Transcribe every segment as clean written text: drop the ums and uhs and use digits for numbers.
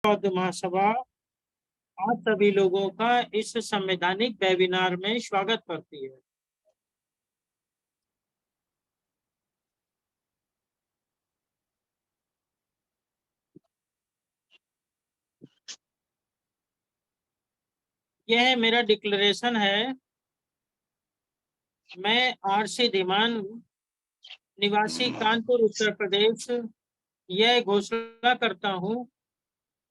बौद्ध महासभा आप सभी लोगों का इस संवैधानिक वेबिनार में स्वागत करती है। यह मेरा डिक्लेरेशन है। मैं आरसी धीमान, निवासी कानपुर उत्तर प्रदेश, यह घोषणा करता हूं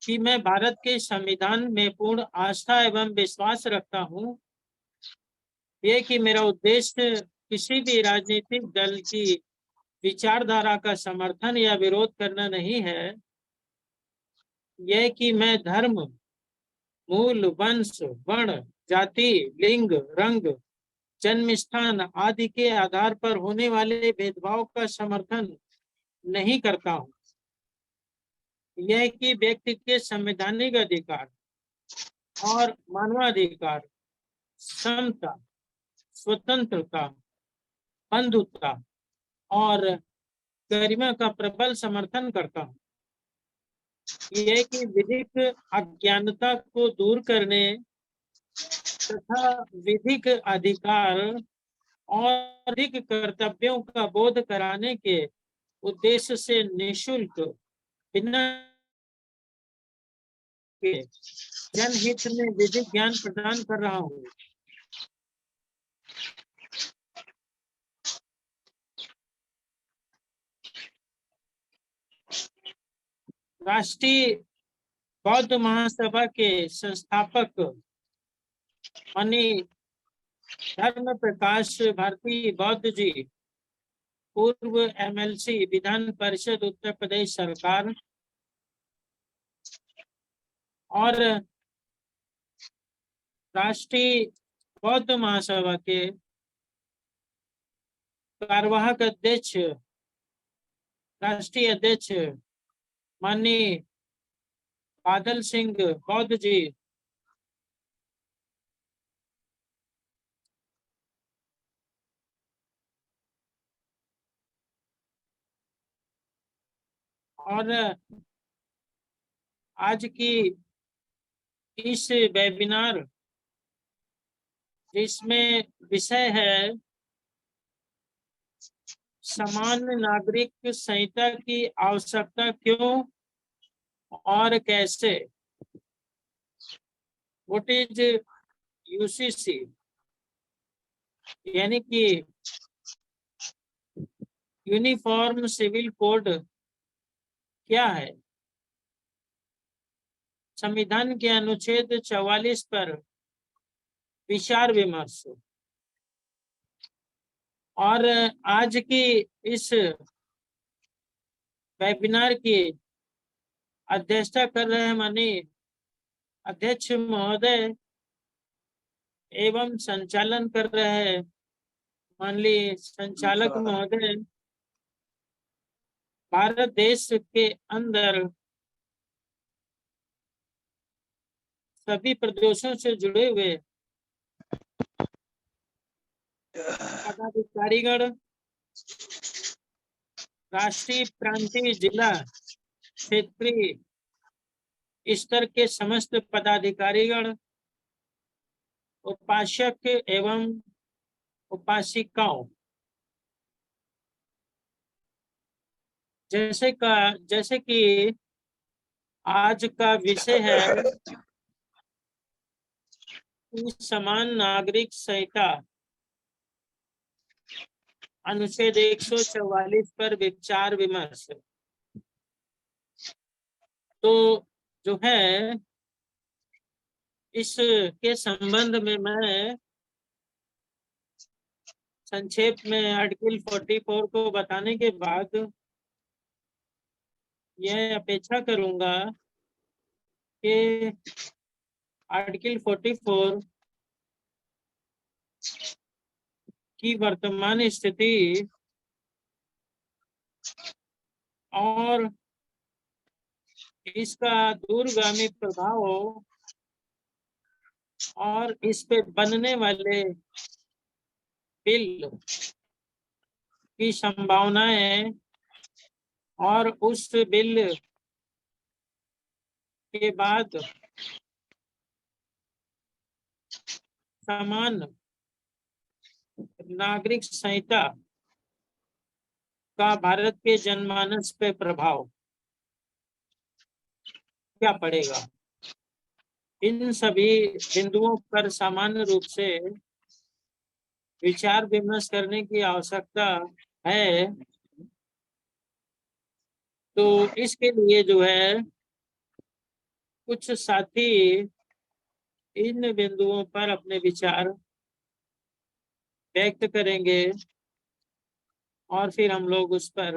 कि मैं भारत के संविधान में पूर्ण आस्था एवं विश्वास रखता हूं। यह कि मेरा उद्देश्य किसी भी राजनीतिक दल की विचारधारा का समर्थन या विरोध करना नहीं है। यह कि मैं धर्म, मूल, वंश, वर्ण, जाति, लिंग, रंग, जन्म स्थान आदि के आधार पर होने वाले भेदभाव का समर्थन नहीं करता हूं। यह कि व्यक्ति के संवैधानिक अधिकार और मानवाधिकार, समता, स्वतंत्रता, बंधुता और गरिमा का प्रबल समर्थन करता हूं। यह कि विधिक अज्ञानता को दूर करने तथा विधिक अधिकार और अधिक कर्तव्यों का बोध कराने के उद्देश्य से निःशुल्क, बिना के जनहित में विधिक ज्ञान प्रदान कर रहा हूँ। राष्ट्रीय बौद्ध महासभा के संस्थापक मनी धर्म प्रकाश भारती बौद्ध जी, पूर्व एमएलसी, विधान परिषद उत्तर प्रदेश सरकार, और राष्ट्रीय बौद्ध महासभा के कार्यवाहक अध्यक्ष, राष्ट्रीय अध्यक्ष माननीय बादल सिंह बौद्ध जी, और आज की इस वेबिनार जिसमें विषय है समान नागरिक संहिता की आवश्यकता क्यों और कैसे, व्हाट इज यूसीसी, यानी कि यूनिफॉर्म सिविल कोड क्या है, संविधान के अनुच्छेद 44 पर विचार विमर्श। और आज की इस वेबिनार की अध्यक्षता कर रहे माननीय अध्यक्ष महोदय एवं संचालन कर रहे माननीय संचालक महोदय, भारत देश के अंदर सभी प्रदेशों से जुड़े हुए पदाधिकारीगण, राष्ट्रीय, प्रांतीय, जिला, क्षेत्रीय स्तर के समस्त पदाधिकारीगण, उपासक एवं उपासिकाओं, जैसे कि आज का विषय है समान नागरिक संहिता अनुच्छेद 144 पर विचार विमर्श। तो जो है इसके संबंध में मैं संक्षेप में आर्टिकल 44 को बताने के बाद यह अपेक्षा करूंगा कि आर्टिकल 44 की वर्तमान स्थिति और इसका दूरगामी प्रभाव और इस पे बनने वाले बिल की संभावनाएं और उस बिल के बाद समान नागरिक संहिता का भारत के जनमानस पे प्रभाव क्या पड़ेगा। इन सभी बिंदुओं पर सामान्य रूप से विचार विमर्श करने की आवश्यकता है। तो इसके लिए जो है कुछ साथी इन बिंदुओं पर अपने विचार व्यक्त करेंगे और फिर हम लोग उस पर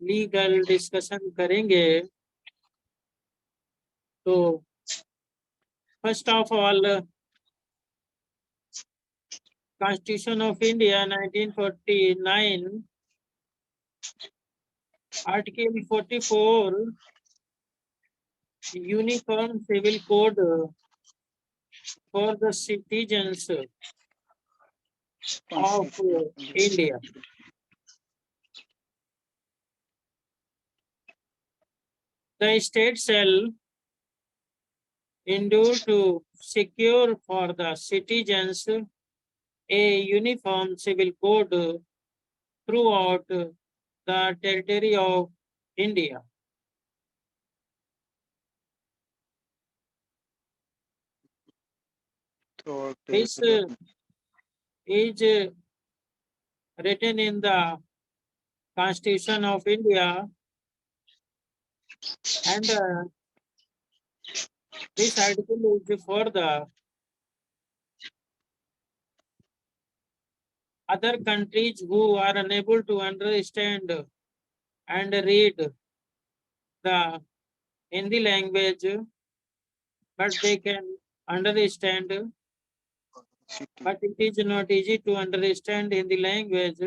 लीगल डिस्कशन करेंगे। तो first of all, constitution of India 1949 article 44 uniform civil code for the citizens of India. The state shall endure to secure for the citizens a uniform civil code throughout the territory of India. This is written in the Constitution of India, and this article is for the other countries who are unable to understand and read the Hindi language, but they can understand, but it is not easy to understand Hindi language.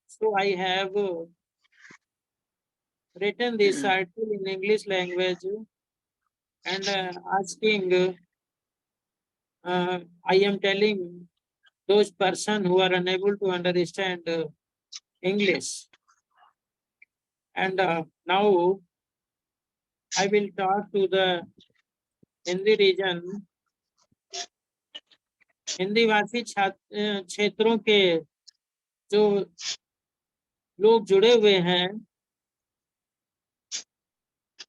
So I have written this article in English language and asking, I am telling those persons who are unable to understand English. And now I will talk to the Hindi region, Hindi भाषी क्षेत्रों के जो लोग जुड़े हुए हैं।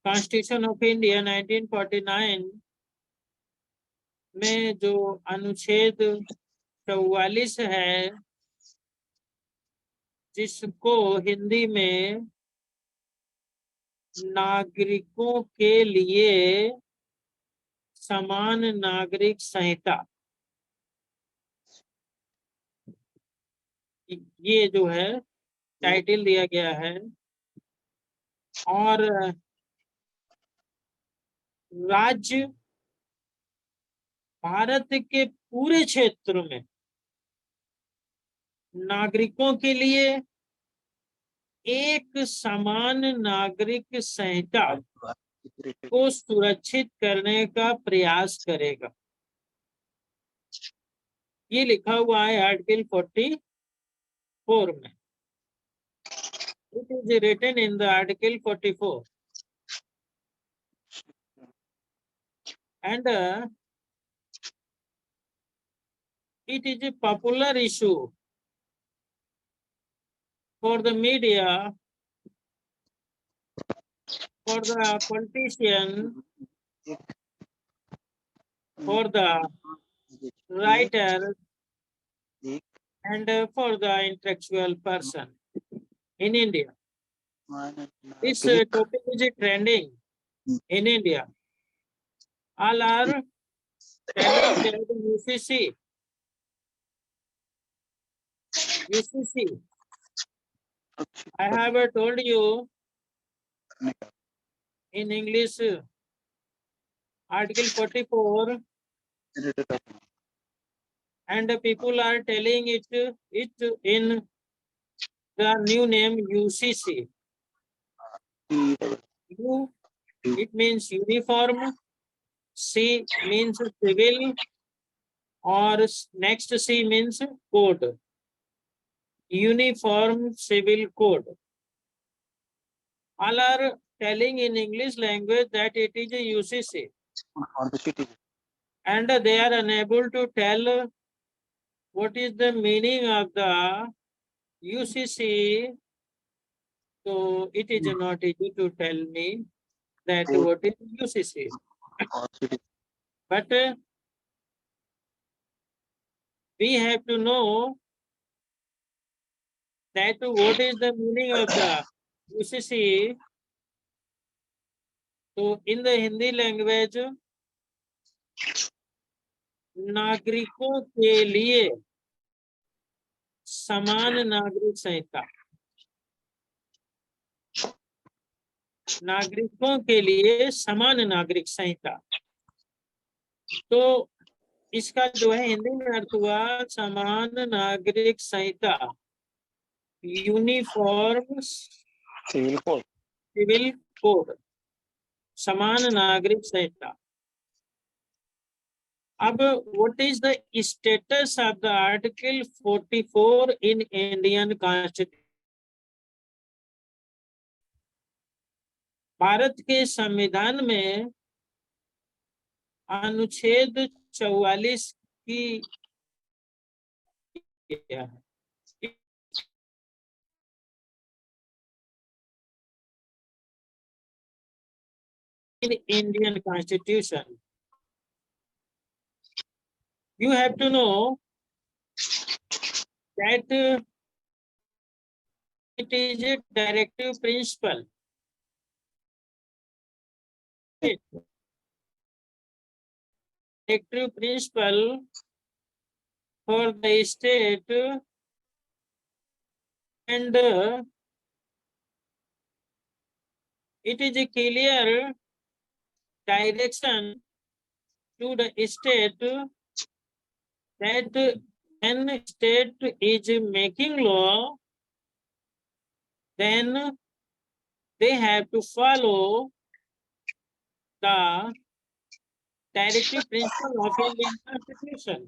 Constitution of India 1949 में जो अनुच्छेद 44 है, जिसको हिंदी में नागरिकों के लिए समान नागरिक संहिता, ये जो है टाइटल दिया गया है। और राज्य भारत के पूरे क्षेत्र में नागरिकों के लिए एक समान नागरिक संहिता को सुरक्षित करने का प्रयास करेगा। ये लिखा हुआ है आर्टिकल 44 में। It is written in the article 44, and it is a popular issue for the media, for the politician, for the writer, and for the intellectual person in India. This topic is trending in India. All are telling that UCC. I have told you in English, Article 44, and people are telling it in the new name UCC. U, it means uniform. C means civil, or next C means code. Uniform Civil Code. All are telling in English language that it is a UCC, on the city. and they are unable to tell what is the meaning of the UCC. So it is not easy to tell me that what is UCC. On city. But we have to know that what is the meaning of the UCC. So in the Hindi language, नागरिकों के लिए समान नागरिक संहिता, नागरिकों के लिए समान नागरिक संहिता। तो इसका जो है हिंदी में अर्थ हुआ समान नागरिक संहिता, uniform Civil code. Civil code, समान नागरिक संहिता। अब what is the status of the article 44 in Indian constitution? Bharat के संविधान में अनुच्छेद 44 की in Indian Constitution. You have to know that it is a directive principle. Directive principle for the state, and it is a clear direction to the state that when state is making law, then they have to follow the directive principle of Indian Constitution.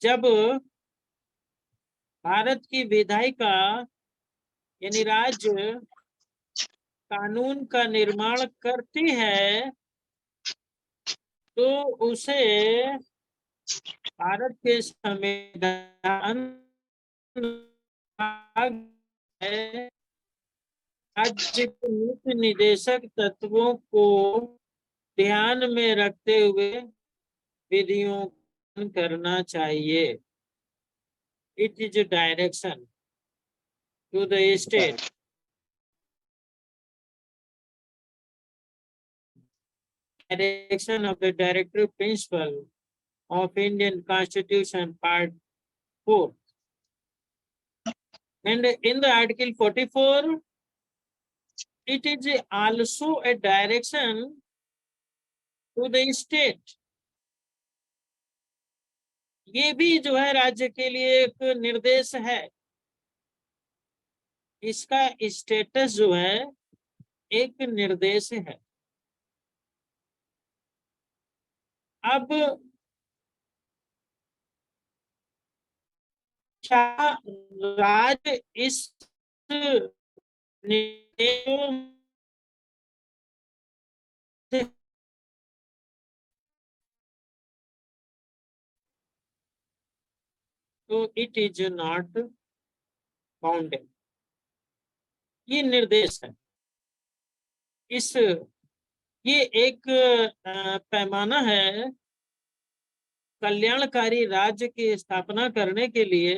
जब भारत की विधायिका यानी राज्य कानून का निर्माण करती है तो उसे भारत के संविधान राज्य के नीति निर्देशक तत्वों को ध्यान में रखते हुए विधियों का करना चाहिए। It is direction to the state. Direction of the directive principle of Indian Constitution, Part 4. And in the Article 44, it is also a direction to the state. ये भी जो है राज्य के लिए एक निर्देश है। इसका स्टेटस जो है एक निर्देश है। अब क्या राज्य इस तो इट इज नॉट बाउंडेड। ये निर्देश है। ये एक पैमाना है। कल्याणकारी राज्य की स्थापना करने के लिए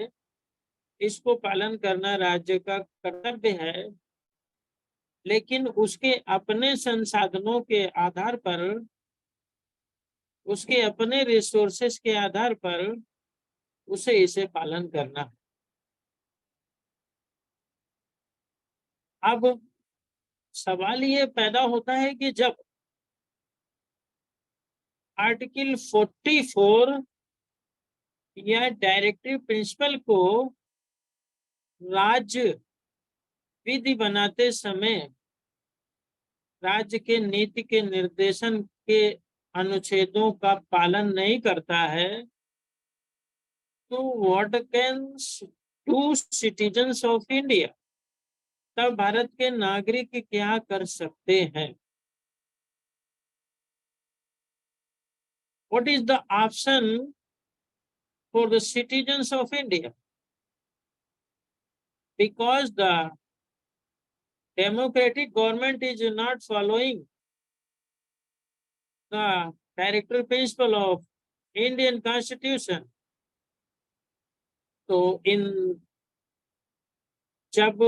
इसको पालन करना राज्य का कर्तव्य है, लेकिन उसके अपने संसाधनों के आधार पर, उसके अपने रिसोर्सेस के आधार पर उसे इसे पालन करना है। अब सवाल ये पैदा होता है कि जब आर्टिकल 44 या डायरेक्टिव प्रिंसिपल को राज्य विधि बनाते समय राज्य के नीति के निर्देशन के अनुच्छेदों का पालन नहीं करता है, तो what can do citizens of India? तब भारत के नागरिक क्या कर सकते हैं? What is the option for the citizens of India? Because the democratic government is not following the directory principle of Indian Constitution. तो जब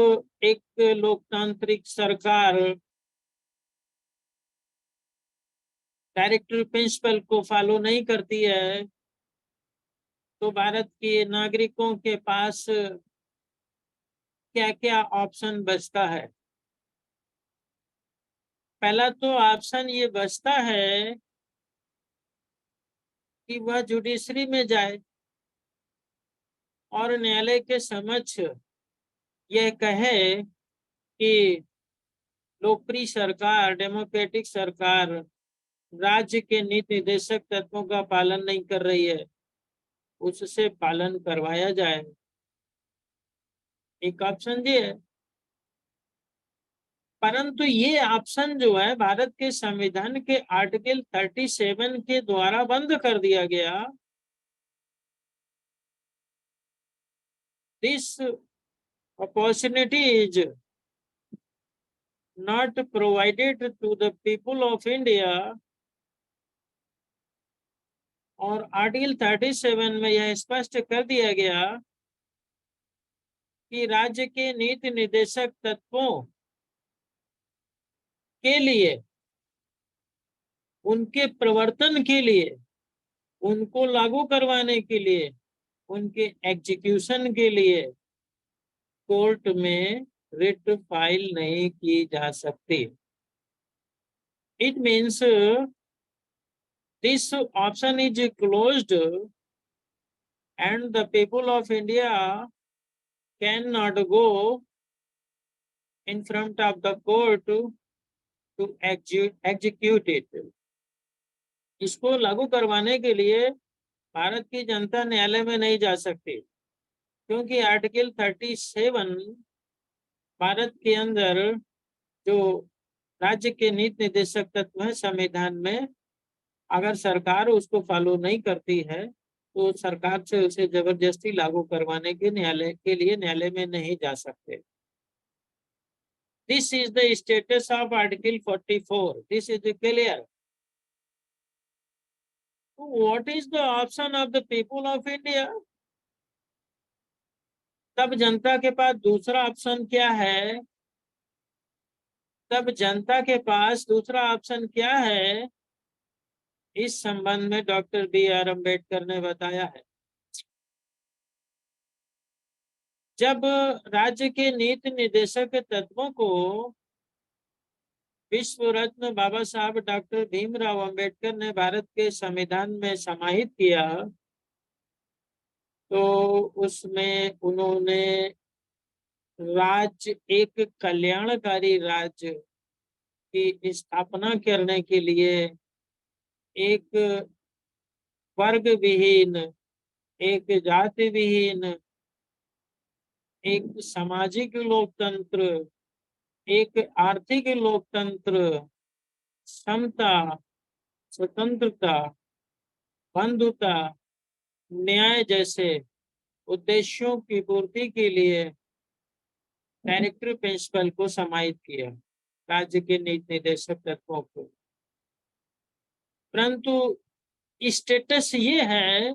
एक लोकतांत्रिक सरकार डायरेक्टरी प्रिंसिपल को फॉलो नहीं करती है, तो भारत के नागरिकों के पास क्या क्या ऑप्शन बचता है? पहला तो ऑप्शन ये बचता है कि वह जुडिशरी में जाए और न्यायालय के समक्ष यह कहे कि लोकप्रिय सरकार, डेमोक्रेटिक सरकार राज्य के नीति निर्देशक तत्वों का पालन नहीं कर रही है, उससे पालन करवाया जाए। एक ऑप्शन ये है। परंतु ये ऑप्शन जो है भारत के संविधान के आर्टिकल 37 के द्वारा बंद कर दिया गया। This opportunity is not provided to the people of India। और आर्टिकल 37 में यह स्पष्ट कर दिया गया कि राज्य के नीति निर्देशक तत्वों के लिए, उनके प्रवर्तन के लिए, उनको लागू करवाने के लिए, उनके एग्जीक्यूशन के लिए कोर्ट में रिट फाइल नहीं की जा सकती। It means this option is closed and the people of India cannot go in front of the court to execute it। इसको लागू करवाने के लिए भारत की जनता न्यायालय में नहीं जा सकती, क्योंकि आर्टिकल 37 भारत के अंदर जो राज्य के नीति निर्देशक तत्व है संविधान में, अगर सरकार उसको फॉलो नहीं करती है तो सरकार से उसे जबरदस्ती लागू करवाने के लिए न्यायालय में नहीं जा सकते। This is the status of article 44। This is clear. What is the option of the people of India? तब जनता के पास दूसरा ऑप्शन क्या है? तब जनता के पास दूसरा ऑप्शन क्या है? इस संबंध में डॉक्टर BR अम्बेडकर ने बताया है। जब राज्य के नीति निर्देशक तत्वों को विश्व रत्न बाबा साहब डॉक्टर भीमराव अंबेडकर ने भारत के संविधान में समाहित किया, तो उसमें उन्होंने राज्य, एक कल्याणकारी राज्य की स्थापना करने के लिए एक वर्ग विहीन, एक जाति विहीन, एक सामाजिक लोकतंत्र, एक आर्थिक लोकतंत्र, समता, स्वतंत्रता, बंधुता, न्याय जैसे उद्देश्यों की पूर्ति के लिए डायरेक्टरी प्रिंसिपल को समाहित किया, राज्य के नीति निर्देशक तत्वों को। परंतु स्टेटस ये है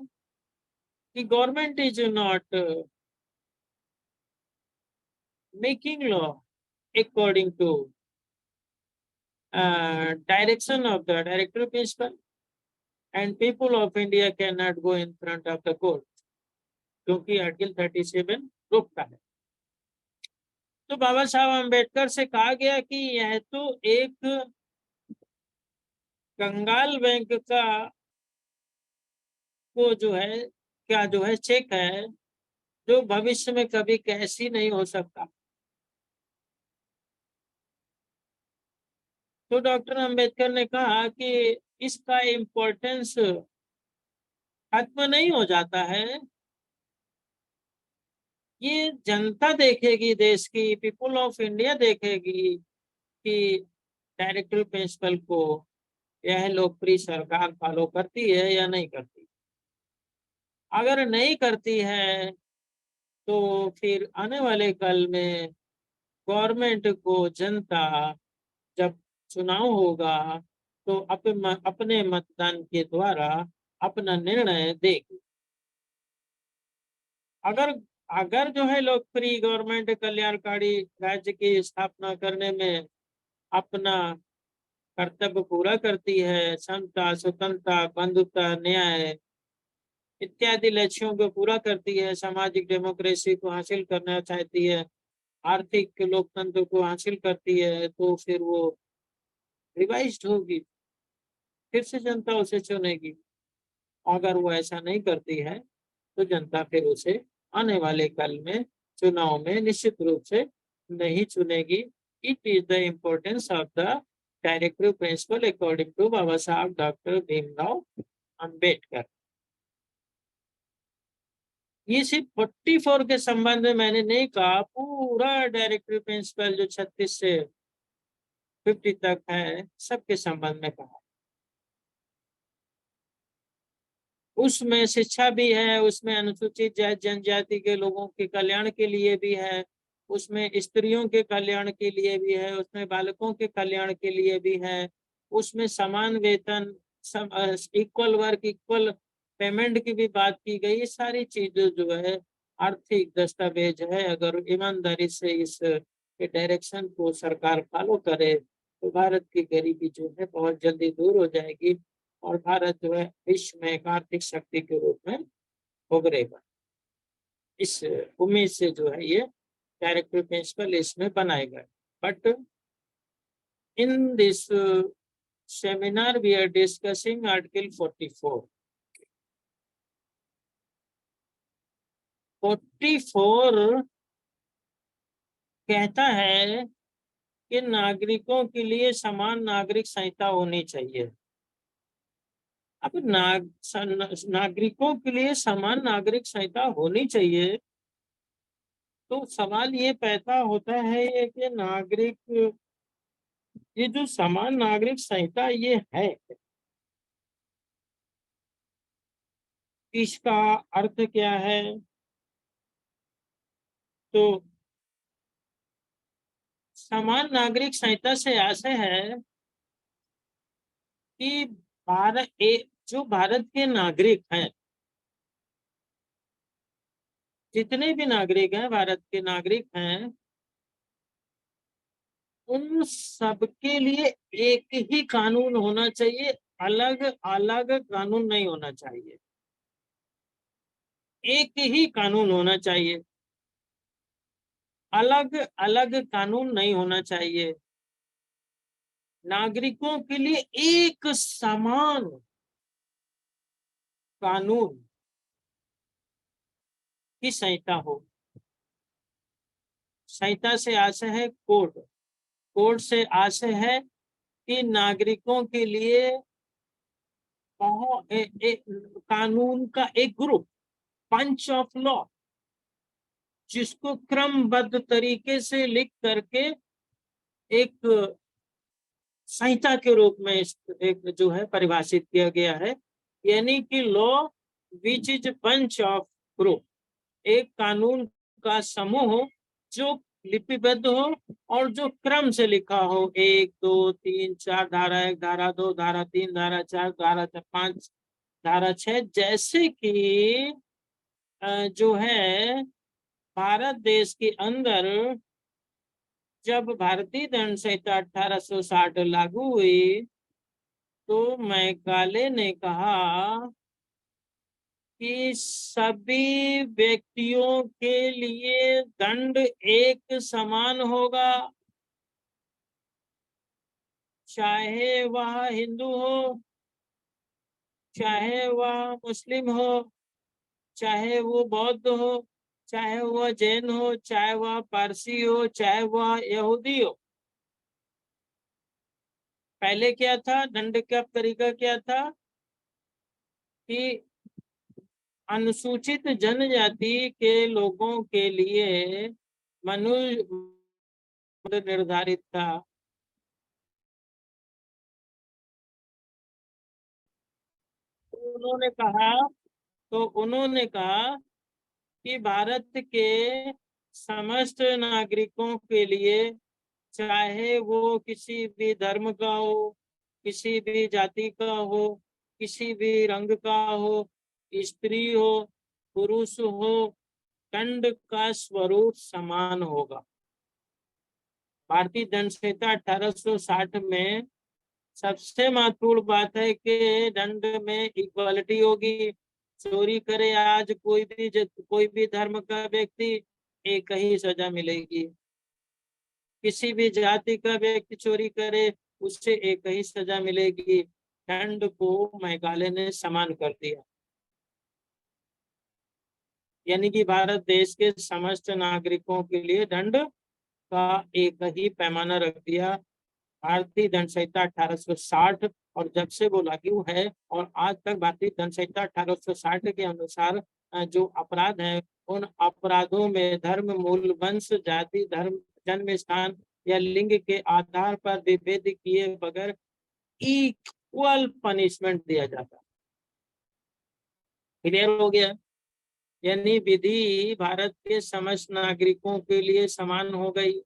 कि government is not making law according to direction of the director principal, and people of India cannot go in front of the court, क्योंकि आर्टिकल 37 रोकता है। तो बाबा साहब अम्बेडकर से कहा गया कि यह तो एक कंगाल बैंक का को जो है क्या जो है चेक है, जो भविष्य में कभी कैश ही नहीं हो सकता। तो डॉक्टर अंबेडकर ने कहा कि इसका इम्पोर्टेंस खत्म नहीं हो जाता है, ये जनता देखेगी, देश की पीपुल ऑफ इंडिया देखेगी कि डायरेक्टिव प्रिंसिपल को यह लोकप्रिय सरकार फॉलो करती है या नहीं करती। अगर नहीं करती है तो फिर आने वाले कल में गवर्नमेंट को जनता जब चुनाव होगा तो अपने मतदान के द्वारा अपना निर्णय देगी। अगर अगर जो है लोकप्रिय गवर्नमेंट कल्याणकारी राज्य की स्थापना करने में अपना कर्तव्य पूरा करती है, समता, स्वतंत्रता, बंधुता, न्याय इत्यादि लक्ष्यों को पूरा करती है, सामाजिक डेमोक्रेसी को हासिल करना चाहती है, आर्थिक लोकतंत्र को हासिल करती है, तो फिर वो रिवाइज्ड होगी, फिर से जनता उसे चुनेगी। अगर वो ऐसा नहीं करती है तो जनता फिर उसे आने वाले कल में चुनाव में निश्चित रूप से नहीं चुनेगी। It is the importance of the directive principle according to Baba Saheb doctor Bhimrao Ambedkar. ये सिर्फ 44 के संबंध में मैंने नहीं कहा, पूरा डायरेक्टिव प्रिंसिपल जो 36 से 50 तक है सबके संबंध में कहा। उसमें शिक्षा भी है, उसमें अनुसूचित जाति जनजाति के लोगों के कल्याण के लिए भी है, उसमें स्त्रियों के कल्याण के लिए भी है, उसमें बालकों के कल्याण के लिए भी है, उसमें समान वेतन, इक्वल वर्क इक्वल पेमेंट की भी बात की गई। ये सारी चीजें जो है आर्थिक दस्तावेज है। अगर ईमानदारी से इस डायरेक्शन को सरकार फॉलो करे तो भारत की गरीबी जो है बहुत जल्दी दूर हो जाएगी और भारत जो है विश्व में एक आर्थिक शक्ति के रूप में उभरेगा। इस उम्मीद से जो है ये डायरेक्टिव प्रिंसिपल इसमें बनाए गए। But in this seminar we are discussing article 44। 44 कहता है कि नागरिकों के लिए समान नागरिक संहिता होनी चाहिए। अब नागरिकों के लिए समान नागरिक संहिता होनी चाहिए तो सवाल ये पैदा होता है कि नागरिक, ये जो समान नागरिक संहिता ये है, इसका अर्थ क्या है? तो समान नागरिक संहिता से आशय है कि जो भारत के नागरिक हैं, जितने भी नागरिक हैं भारत के नागरिक हैं, उन सबके लिए एक ही कानून होना चाहिए, अलग अलग कानून नहीं होना चाहिए, एक ही कानून होना चाहिए, अलग अलग कानून नहीं होना चाहिए। नागरिकों के लिए एक समान कानून की संहिता हो। संहिता से आशय है कोड, कोड से आशय है कि नागरिकों के लिए कानून का एक ग्रुप, पंच ऑफ लॉ, जिसको क्रमबद्ध तरीके से लिख करके एक संहिता के रूप में एक जो है परिभाषित किया गया है। यानी कि law which is punch of group, एक कानून का समूह जो लिपिबद्ध हो और जो क्रम से लिखा हो, 1 2 3 4 धारा 1 धारा 2 धारा 3 धारा 4 धारा 5 धारा 6, जैसे कि जो है भारत देश के अंदर जब भारतीय दंड संहिता 1860 लागू हुई तो मैकाले ने कहा कि सभी व्यक्तियों के लिए दंड एक समान होगा, चाहे वह हिंदू हो, चाहे वह मुस्लिम हो, चाहे वो बौद्ध हो, चाहे वह जैन हो, चाहे वह पारसी हो, चाहे वह यहूदी हो। पहले क्या था, दंड का तरीका क्या था कि अनुसूचित जनजाति के लोगों के लिए मनुष्य निर्धारित था। उन्होंने कहा कि भारत के समस्त नागरिकों के लिए, चाहे वो किसी भी धर्म का हो, किसी भी जाति का हो, किसी भी रंग का हो, स्त्री हो, पुरुष हो, दंड का स्वरूप समान होगा। भारतीय दंड संहिता 1860 में सबसे महत्वपूर्ण बात है कि दंड में इक्वालिटी होगी। चोरी करे आज कोई भी धर्म का व्यक्ति, एक ही सजा मिलेगी। किसी भी जाति का व्यक्ति चोरी करे, उससे एक ही सजा मिलेगी। दंड को मेघालय ने समान कर दिया, यानी कि भारत देश के समस्त नागरिकों के लिए दंड का एक ही पैमाना रख दिया। भारतीय दंड संहिता 1860, और जब से वो लागू है और आज तक भारतीय दंड संहिता 1860 के अनुसार जो अपराध है, उन अपराधों में धर्म, मूल, वंश, जाति, धर्म, जन्म स्थान या लिंग के आधार पर विभेद किए बगैर इक्वल पनिशमेंट दिया जाता है। क्लियर हो गया? यानी विधि भारत के समस्त नागरिकों के लिए समान हो गई।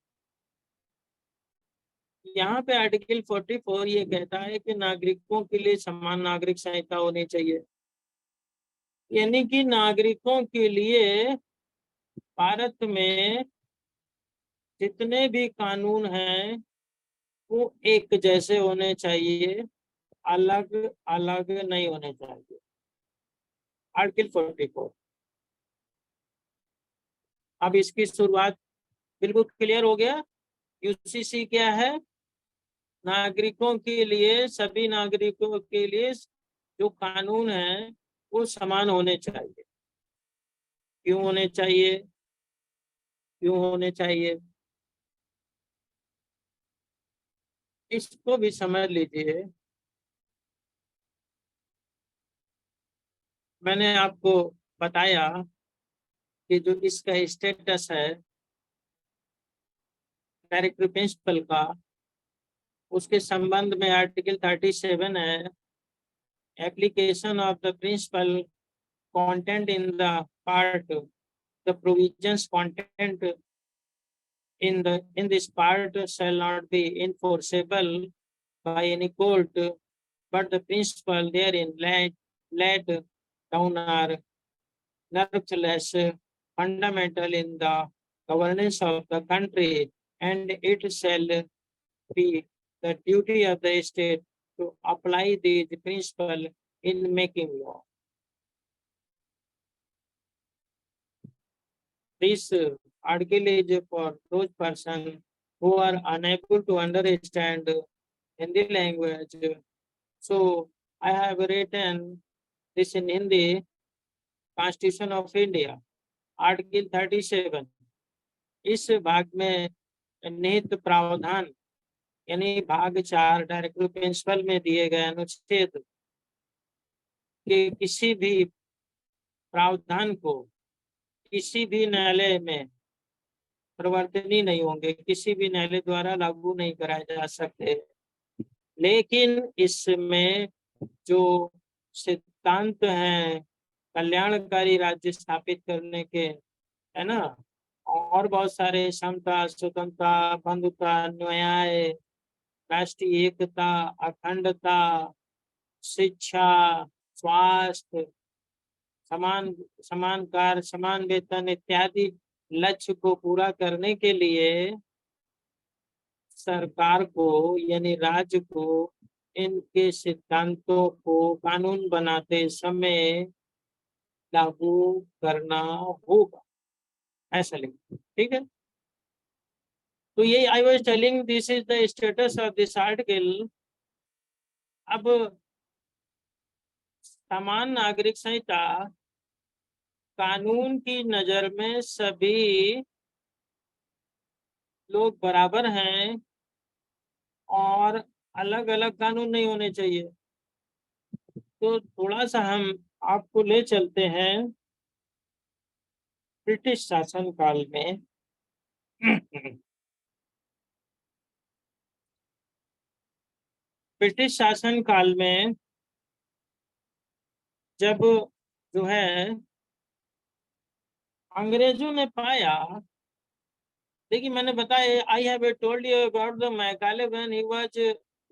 यहाँ पे आर्टिकल 44 ये कहता है कि नागरिकों के लिए समान नागरिक संहिता होनी चाहिए, यानी कि नागरिकों के लिए भारत में जितने भी कानून हैं वो एक जैसे होने चाहिए, अलग अलग नहीं होने चाहिए। आर्टिकल 44। अब इसकी शुरुआत बिल्कुल क्लियर हो गया। यूसीसी क्या है? नागरिकों के लिए, सभी नागरिकों के लिए जो कानून है वो समान होने चाहिए। क्यों होने चाहिए? क्यों होने चाहिए, इसको भी समझ लीजिए। मैंने आपको बताया कि जो इसका स्टेटस है डायरेक्टिव प्रिंसिपल का, उसके संबंध में आर्टिकल 37 है, application of the principle content in the part, the provisions content in this part shall not be enforceable by any court, but the principle therein laid down are nevertheless fundamental in the governance of the country, and it shall be the duty of the state to apply these principles in making law. This article is for those persons who are unable to understand Hindi language. So I have written this in Hindi. Constitution of India, article 37, इस भाग में निहित प्रावधान यानी भाग 4 directive principle में दिए गए अनुच्छेद के किसी भी प्रावधान को किसी भी न्यायालय में प्रवर्तनीय नहीं होंगे, किसी भी न्यायालय द्वारा लागू नहीं कराए जा सकते। लेकिन इसमें जो सिद्धांत हैं कल्याणकारी राज्य स्थापित करने के, है ना, और बहुत सारे समता, स्वतंत्रता, बंधुता, न्याय, राष्ट्रीय एकता, अखंडता, शिक्षा, स्वास्थ्य, समान कार्य, समान वेतन इत्यादि लक्ष्य को पूरा करने के लिए सरकार को यानी राज्य को इनके सिद्धांतों को कानून बनाते समय लागू करना होगा, ऐसा लिखा। ठीक है, तो ये I was telling this is the status of this article. अब समान नागरिक संहिता कानून की नजर में सभी लोग बराबर हैं और अलग अलग कानून नहीं होने चाहिए। तो थोड़ा सा हम आपको ले चलते हैं ब्रिटिश शासन काल में। ब्रिटिश शासन काल में जब जो है अंग्रेजों ने पाया, देखिए मैंने बताया, I have told you about the Macaulay when he was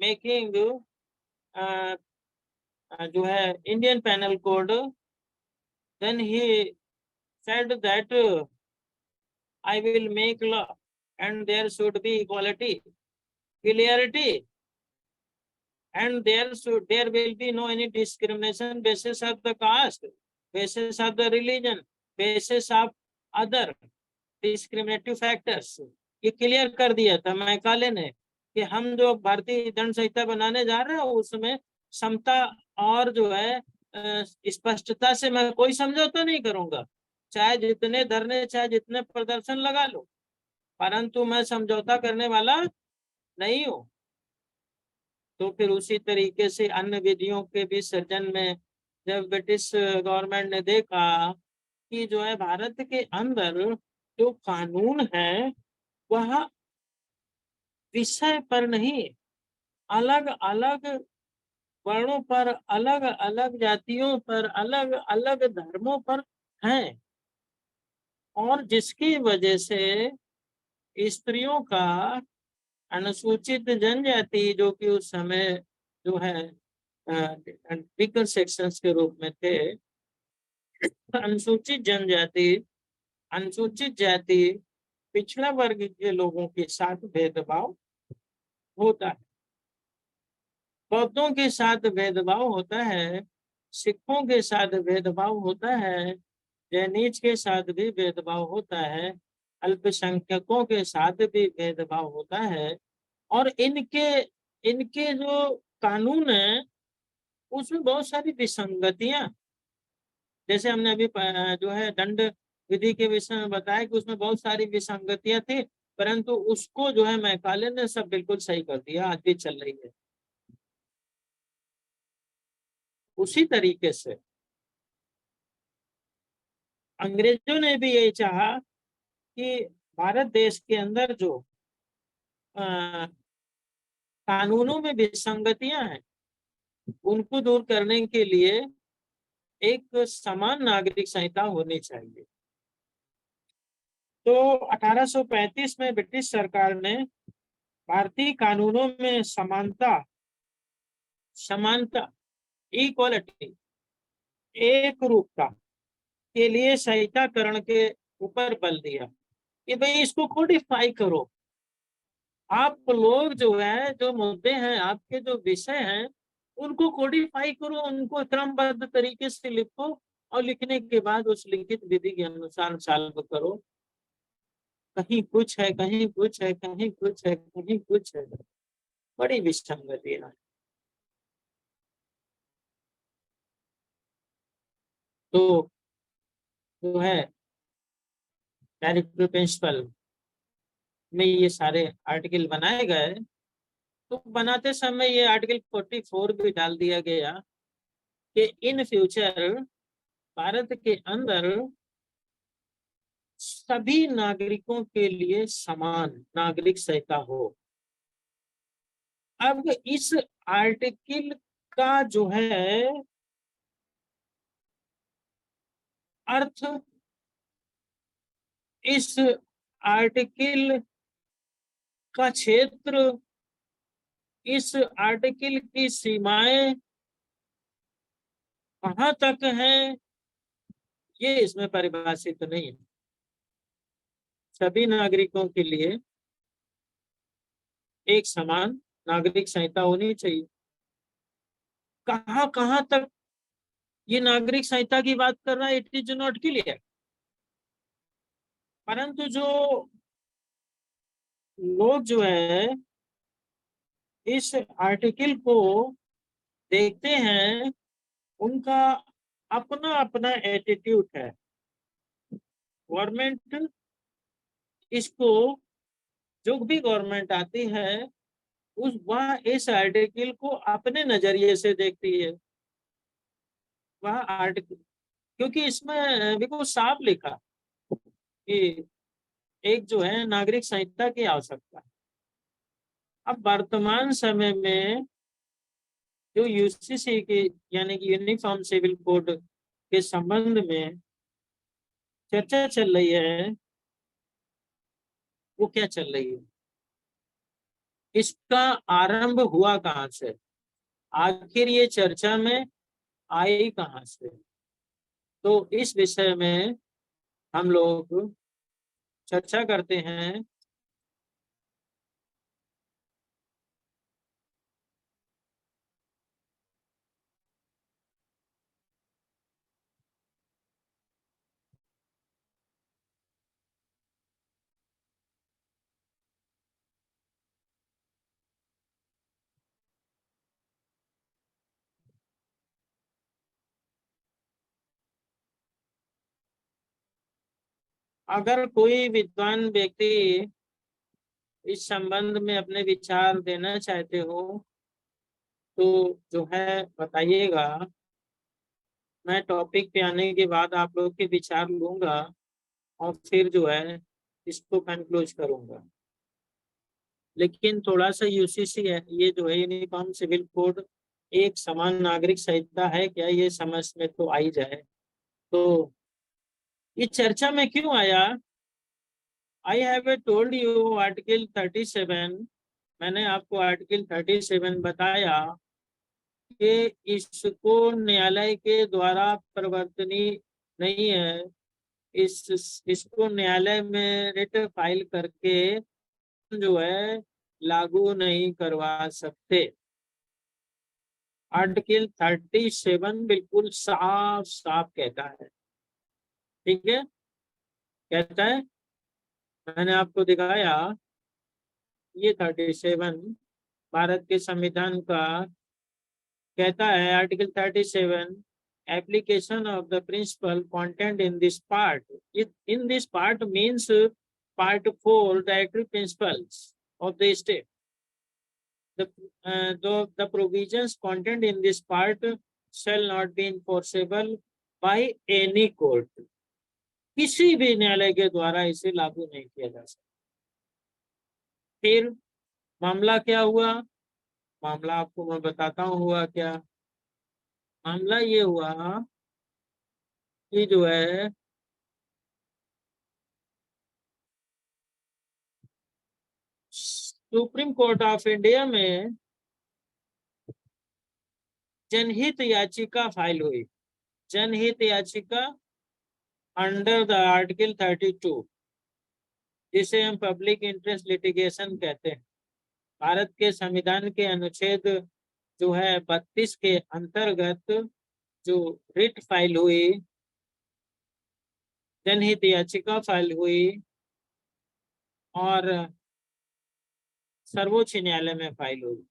making जो है Indian penal code, then he said that I will make law and there should be equality, clarity, and there will be no any discrimination basis of the caste, basis of the religion, basis of other discriminative factors। ये clear कर दिया था Macaulay ने कि हम जो भारतीय दंड संहिता बनाने जा रहे हैं उसमें समता और जो है स्पष्टता से मैं कोई समझौता नहीं करूंगा, चाहे जितने धरने चाहे जितने प्रदर्शन लगा लो, परंतु मैं समझौता करने वाला नहीं हूं। तो फिर उसी तरीके से अन्य विधियों के भी सृजन में जब ब्रिटिश गवर्नमेंट ने देखा कि जो है भारत के अंदर जो कानून है वह विषय पर नहीं, अलग अलग वर्णों पर, अलग अलग जातियों पर, अलग अलग धर्मों पर हैं, और जिसकी वजह से स्त्रियों का, अनुसूचित जनजाति जो कि उस समय जो है वीकर सेक्शंस के रूप में थे, अनुसूचित जनजाति, अनुसूचित जाति, पिछड़ा वर्ग के लोगों के साथ भेदभाव होता है, बौद्धों के साथ भेदभाव होता है, सिखों के साथ भेदभाव होता है, जैनीज के साथ भी भेदभाव होता है, अल्पसंख्यकों के साथ भी भेदभाव होता है। और इनके इनके जो कानून है उसमें बहुत सारी विसंगतियां, जैसे हमने अभी जो है दंड विधि के विषय में बताया कि उसमें बहुत सारी विसंगतियां थी, परंतु उसको जो है मैकाले ने सब बिल्कुल सही कर दिया, आज भी चल रही है। उसी तरीके से अंग्रेजों ने भी यही चाहा कि भारत देश के अंदर जो कानूनों में विसंगतियां हैं उनको दूर करने के लिए एक समान नागरिक संहिता होनी चाहिए। तो 1835 में ब्रिटिश सरकार ने भारतीय कानूनों में समानता, इक्वालिटी, एक रूपता के लिए संहिताकरण के ऊपर बल दिया कि भाई इसको कोडिफाई करो। आप लोग जो है, जो मुद्दे हैं, आपके जो विषय हैं, उनको कोडिफाई करो, उनको क्रमबद्ध तरीके से लिखो, और लिखने के बाद उस लिखित विधि के अनुसार चालू करो। कहीं कुछ है, कहीं कुछ है, कहीं कुछ है, कहीं कुछ है, बड़ी विसंगतियां। तो जो है डायरेक्टिव प्रिंसिपल में ये सारे आर्टिकल बनाए गए, तो बनाते समय ये आर्टिकल 44 भी डाल दिया गया कि इन फ्यूचर भारत के अंदर सभी नागरिकों के लिए समान नागरिक संहिता हो। अब इस आर्टिकल का जो है अर्थ, इस आर्टिकल का क्षेत्र, इस आर्टिकल की सीमाएं कहाँ तक हैं, ये इसमें परिभाषित नहीं है। सभी नागरिकों के लिए एक समान नागरिक संहिता होनी चाहिए। कहाँ कहाँ तक ये नागरिक संहिता की बात कर रहा है, इट इज नॉट क्लियर। परंतु जो लोग जो है इस आर्टिकल को देखते हैं, उनका अपना अपना एटीट्यूड है। गवर्नमेंट इसको, जो भी गवर्नमेंट आती है वह इस आर्टिकल को अपने नजरिए से देखती है। वह आर्टिकल, क्योंकि इसमें बिल्कुल साफ लिखा कि एक जो है नागरिक संहिता की आवश्यकता है। अब वर्तमान समय में जो यूसीसी की यानी कि यूनिफॉर्म सिविल कोड के संबंध में चर्चा चल रही है, वो क्या चल रही है, इसका आरंभ हुआ कहाँ से, आखिर ये चर्चा में आई कहाँ से। तो इस विषय में हम लोग चर्चा करते हैं। अगर कोई विद्वान व्यक्ति इस संबंध में अपने विचार देना चाहते हो तो जो है बताइएगा। मैं टॉपिक पे आने के बाद आप लोग के विचार लूंगा और फिर जो है इसको कंक्लूज करूंगा। लेकिन थोड़ा सा यूसीसी है, ये जो है यूनिफॉर्म सिविल कोड एक समान नागरिक संहिता है क्या, ये समझ में तो आई जाए। तो ये चर्चा में क्यों आया, आई हैव टोल्ड यू आर्टिकल 37, मैंने आपको आर्टिकल 37 बताया कि इसको न्यायालय के द्वारा प्रवर्तनीय नहीं है। इसको न्यायालय में रिट फाइल करके जो है लागू नहीं करवा सकते। आर्टिकल 37 बिल्कुल साफ साफ कहता है, ठीक है, कहता है, मैंने आपको दिखाया। ये 37 भारत के संविधान का कहता है, article 37 application of the principle contained in this part. In this part means part 4 directory principles of the state. The provisions contained in this part shall not be enforceable by any court. किसी भी न्यायालय के द्वारा इसे लागू नहीं किया जा सकता। फिर मामला क्या हुआ, मामला आपको मैं बताता हूँ हुआ क्या। मामला ये हुआ कि जो है सुप्रीम कोर्ट ऑफ इंडिया में जनहित याचिका फाइल हुई। जनहित याचिका अंडर द आर्टिकल 32, जिसे हम पब्लिक इंटरेस्ट लिटिगेशन कहते हैं। भारत के संविधान के अनुच्छेद जो है 32 के अंतर्गत जो रिट फाइल हुई, जनहित याचिका फाइल हुई और सर्वोच्च न्यायालय में फाइल हुई।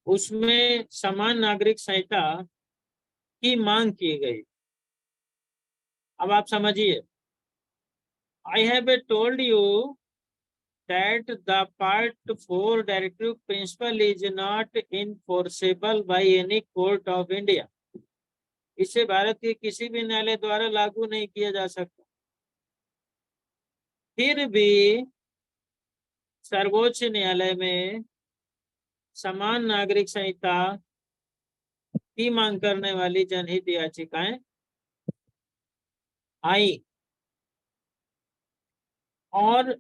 उसमें समान नागरिक संहिता की मांग की गई। अब आप समझिए, आई have told you that the part 4 directive principle is not enforceable by any court of India. इसे भारत के किसी भी न्यायालय द्वारा लागू नहीं किया जा सकता। फिर भी सर्वोच्च न्यायालय में समान नागरिक संहिता की मांग करने वाली जनहित याचिकाएं आई और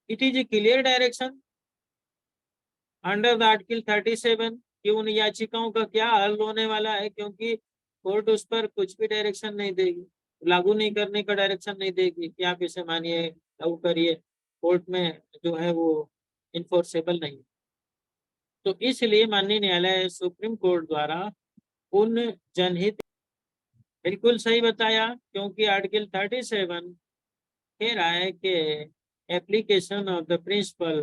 it is a clear direction under the article 37 कि उन याचिकाओं का क्या हल होने वाला है, क्योंकि कोर्ट उस पर कुछ भी डायरेक्शन नहीं देगी, लागू नहीं करने का डायरेक्शन नहीं देगी कि आप इसे मानिए लागू करिए, कोर्ट में जो है वो इन्फोर्सेबल नहीं। तो इसलिए माननीय न्यायालय सुप्रीम कोर्ट द्वारा उन जनहित, बिल्कुल सही बताया, क्योंकि आर्टिकल 37 कह रहा है कि application of the principle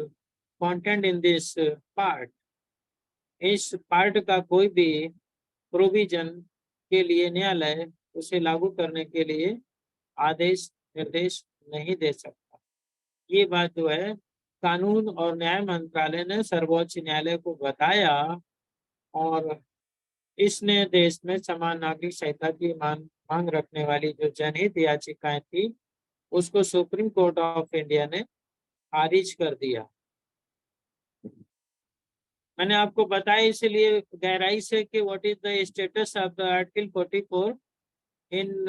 content in this part, इस पार्ट का कोई भी प्रोविजन के लिए न्यायालय उसे लागू करने के लिए आदेश निर्देश नहीं दे सकता। ये बात जो है कानून और न्याय मंत्रालय ने सर्वोच्च न्यायालय को बताया और इसने देश में समान नागरिक संहिता की मांग रखने वाली जो जनहित याचिकाएं थी उसको सुप्रीम कोर्ट ऑफ इंडिया ने खारिज कर दिया। मैंने आपको बताया इसलिए गहराई से कि what is the status of the article 44 in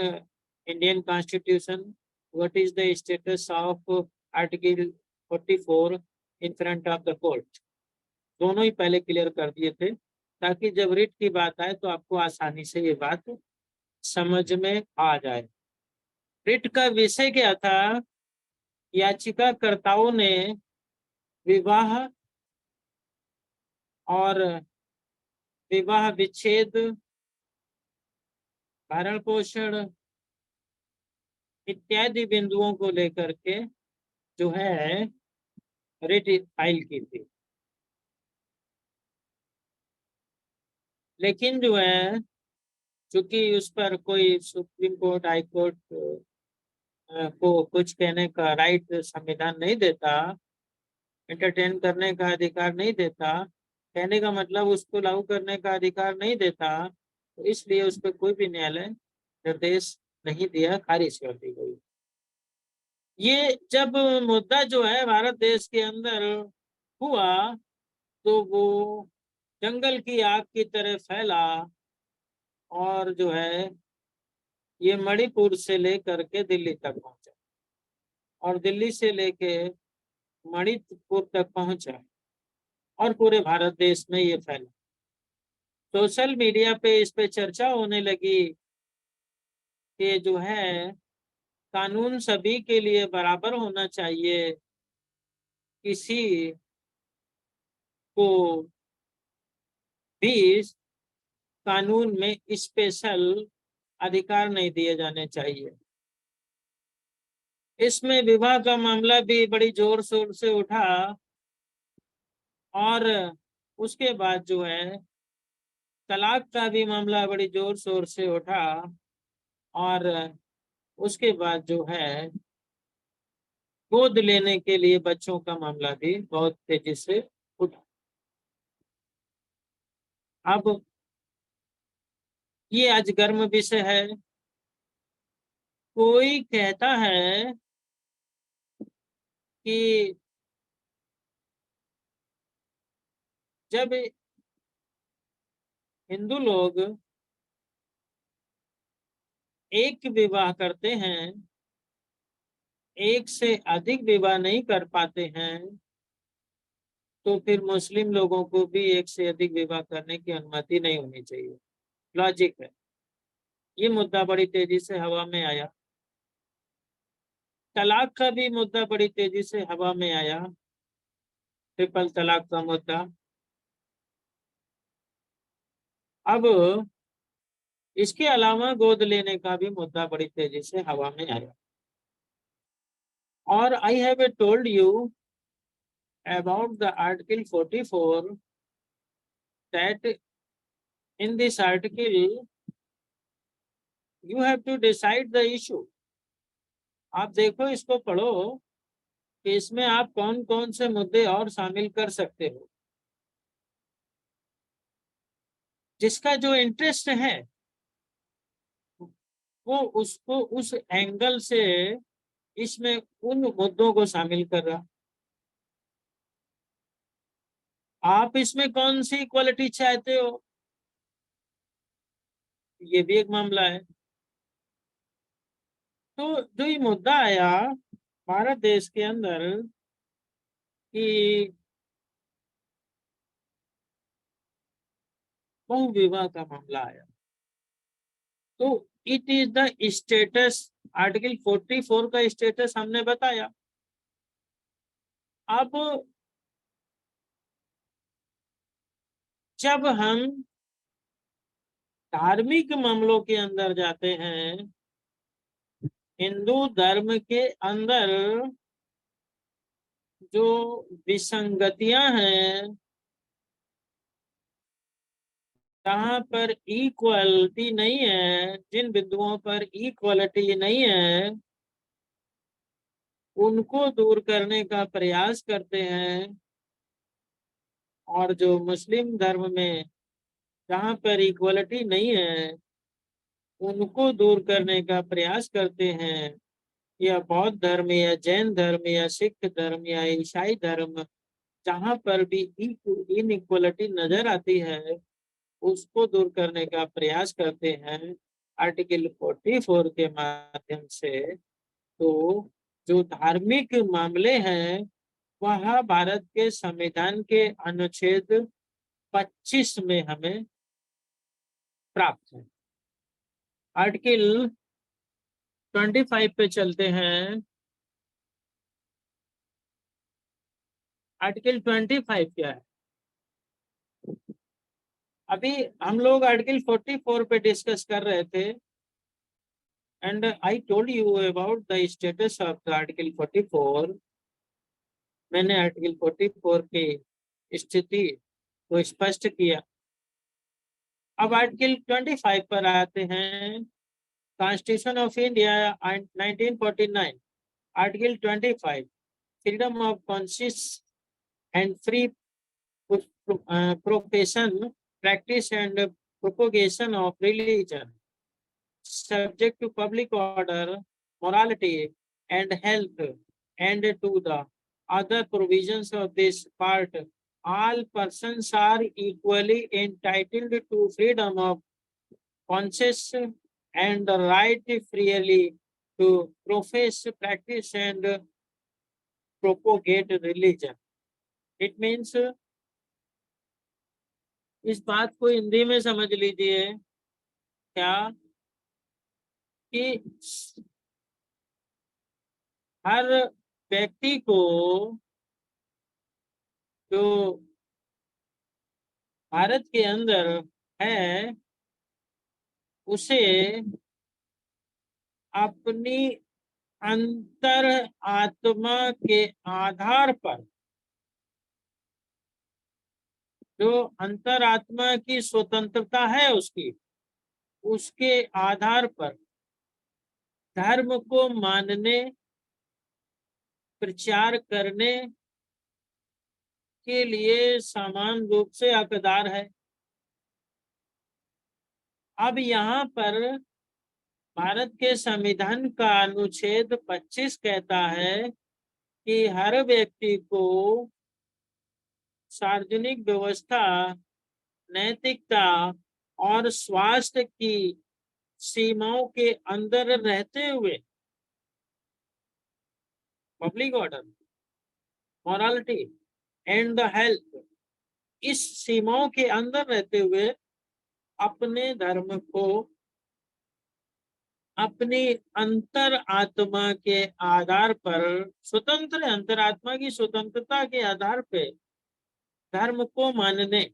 Indian constitution, what is the status of article 44 in front of the court. दोनों ही पहले क्लियर कर दिए थे ताकि जब रिट की बात आए तो आपको आसानी से ये बात समझ में आ जाए। रिट का विषय क्या था? याचिकाकर्ताओं ने विवाह और विवाह विच्छेद, भरण पोषण इत्यादि बिंदुओं को लेकर के जो है रिट फाइल की थी। लेकिन जो है चूंकि उस पर कोई सुप्रीम कोर्ट, हाई कोर्ट को कुछ कहने का राइट संविधान नहीं देता, एंटरटेन करने का अधिकार नहीं देता, कहने का मतलब उसको लागू करने का अधिकार नहीं देता, तो इसलिए उस पर कोई भी न्यायालय निर्देश नहीं दिया, खारिज कर दी गई। ये जब मुद्दा जो है भारत देश के अंदर हुआ तो वो जंगल की आग की तरह फैला और जो है ये मणिपुर से लेकर के दिल्ली तक पहुंचा और दिल्ली से लेके मणिपुर तक पहुंचा और पूरे भारत देश में ये फैला। सोशल मीडिया पे इस पे चर्चा होने लगी कि जो है कानून सभी के लिए बराबर होना चाहिए, किसी को भी कानून में स्पेशल अधिकार नहीं दिए जाने चाहिए। इसमें विवाह का मामला भी बड़ी जोर शोर से उठा और उसके बाद जो है तलाक का भी मामला बड़ी जोर शोर से उठा और उसके बाद जो है गोद लेने के लिए बच्चों का मामला भी बहुत तेजी से उठा। अब ये आज गर्म विषय है। कोई कहता है कि जब हिंदू लोग एक विवाह करते हैं, एक से अधिक विवाह नहीं कर पाते हैं, तो फिर मुस्लिम लोगों को भी एक से अधिक विवाह करने की अनुमति नहीं होनी चाहिए। लॉजिक है। ये मुद्दा बड़ी तेजी से हवा में आया। तलाक का भी मुद्दा बड़ी तेजी से हवा में आया, ट्रिपल तलाक का मुद्दा। अब इसके अलावा गोद लेने का भी मुद्दा बड़ी तेजी से हवा में आया। और आई have told you about the article 44 that in this article you have to decide the issue। आप देखो, इसको पढ़ो कि इसमें आप कौन कौन से मुद्दे और शामिल कर सकते हो। जिसका जो इंटरेस्ट है वो उसको उस एंगल से इसमें उन मुद्दों को शामिल कर रहा। आप इसमें कौन सी क्वालिटी चाहते हो, ये भी एक मामला है। तो जो ये मुद्दा आया भारत देश के अंदर कि बहु विवाह का मामला आया, तो it is the status. Article 44 का स्टेटस हमने बताया। अब जब हम धार्मिक मामलों के अंदर जाते हैं, हिंदू धर्म के अंदर जो विसंगतियां हैं, जहाँ पर इक्वलिटी नहीं है, जिन बिंदुओं पर इक्वलिटी नहीं है, उनको दूर करने का प्रयास करते हैं। और जो मुस्लिम धर्म में जहाँ पर इक्वलिटी नहीं है उनको दूर करने का प्रयास करते हैं। या बौद्ध धर्म या जैन धर्म या सिख धर्म या ईसाई धर्म, जहाँ पर भी इनइक्वलिटी नजर आती है उसको दूर करने का प्रयास करते हैं आर्टिकल 44 के माध्यम से। तो जो धार्मिक मामले हैं वह भारत के संविधान के अनुच्छेद 25 में हमें प्राप्त है। आर्टिकल 25 पे चलते हैं। आर्टिकल 25 क्या है? अभी हम लोग आर्टिकल 44 पे डिस्कस कर रहे थे and I told you about the status of the article 44। मैंने आर्टिकल 44 की स्थिति को स्पष्ट किया। अब आर्टिकल 25 पर आते हैं। Constitution of India 1949, article 25, freedom of conscious and free profession, practice and propagation of religion, subject to public order, morality and health, and to the other provisions of this part. All persons are equally entitled to freedom of conscience and the right freely to profess, practice and propagate religion. It means इस बात को हिंदी में समझ लीजिए क्या कि हर व्यक्ति को जो भारत के अंदर है उसे अपनी अंतर आत्मा के आधार पर, जो अंतरात्मा की स्वतंत्रता है उसके आधार पर धर्म को मानने, प्रचार करने के लिए समान रूप से हकदार है। अब यहाँ पर भारत के संविधान का अनुच्छेद 25 कहता है कि हर व्यक्ति को सार्वजनिक व्यवस्था, नैतिकता और स्वास्थ्य की सीमाओं के अंदर रहते हुए public order, morality and the health, इस सीमाओं के अंदर रहते हुए अपने धर्म को अपनी अंतर आत्मा के आधार पर, स्वतंत्र अंतरात्मा की स्वतंत्रता के आधार पे धर्म को मानने,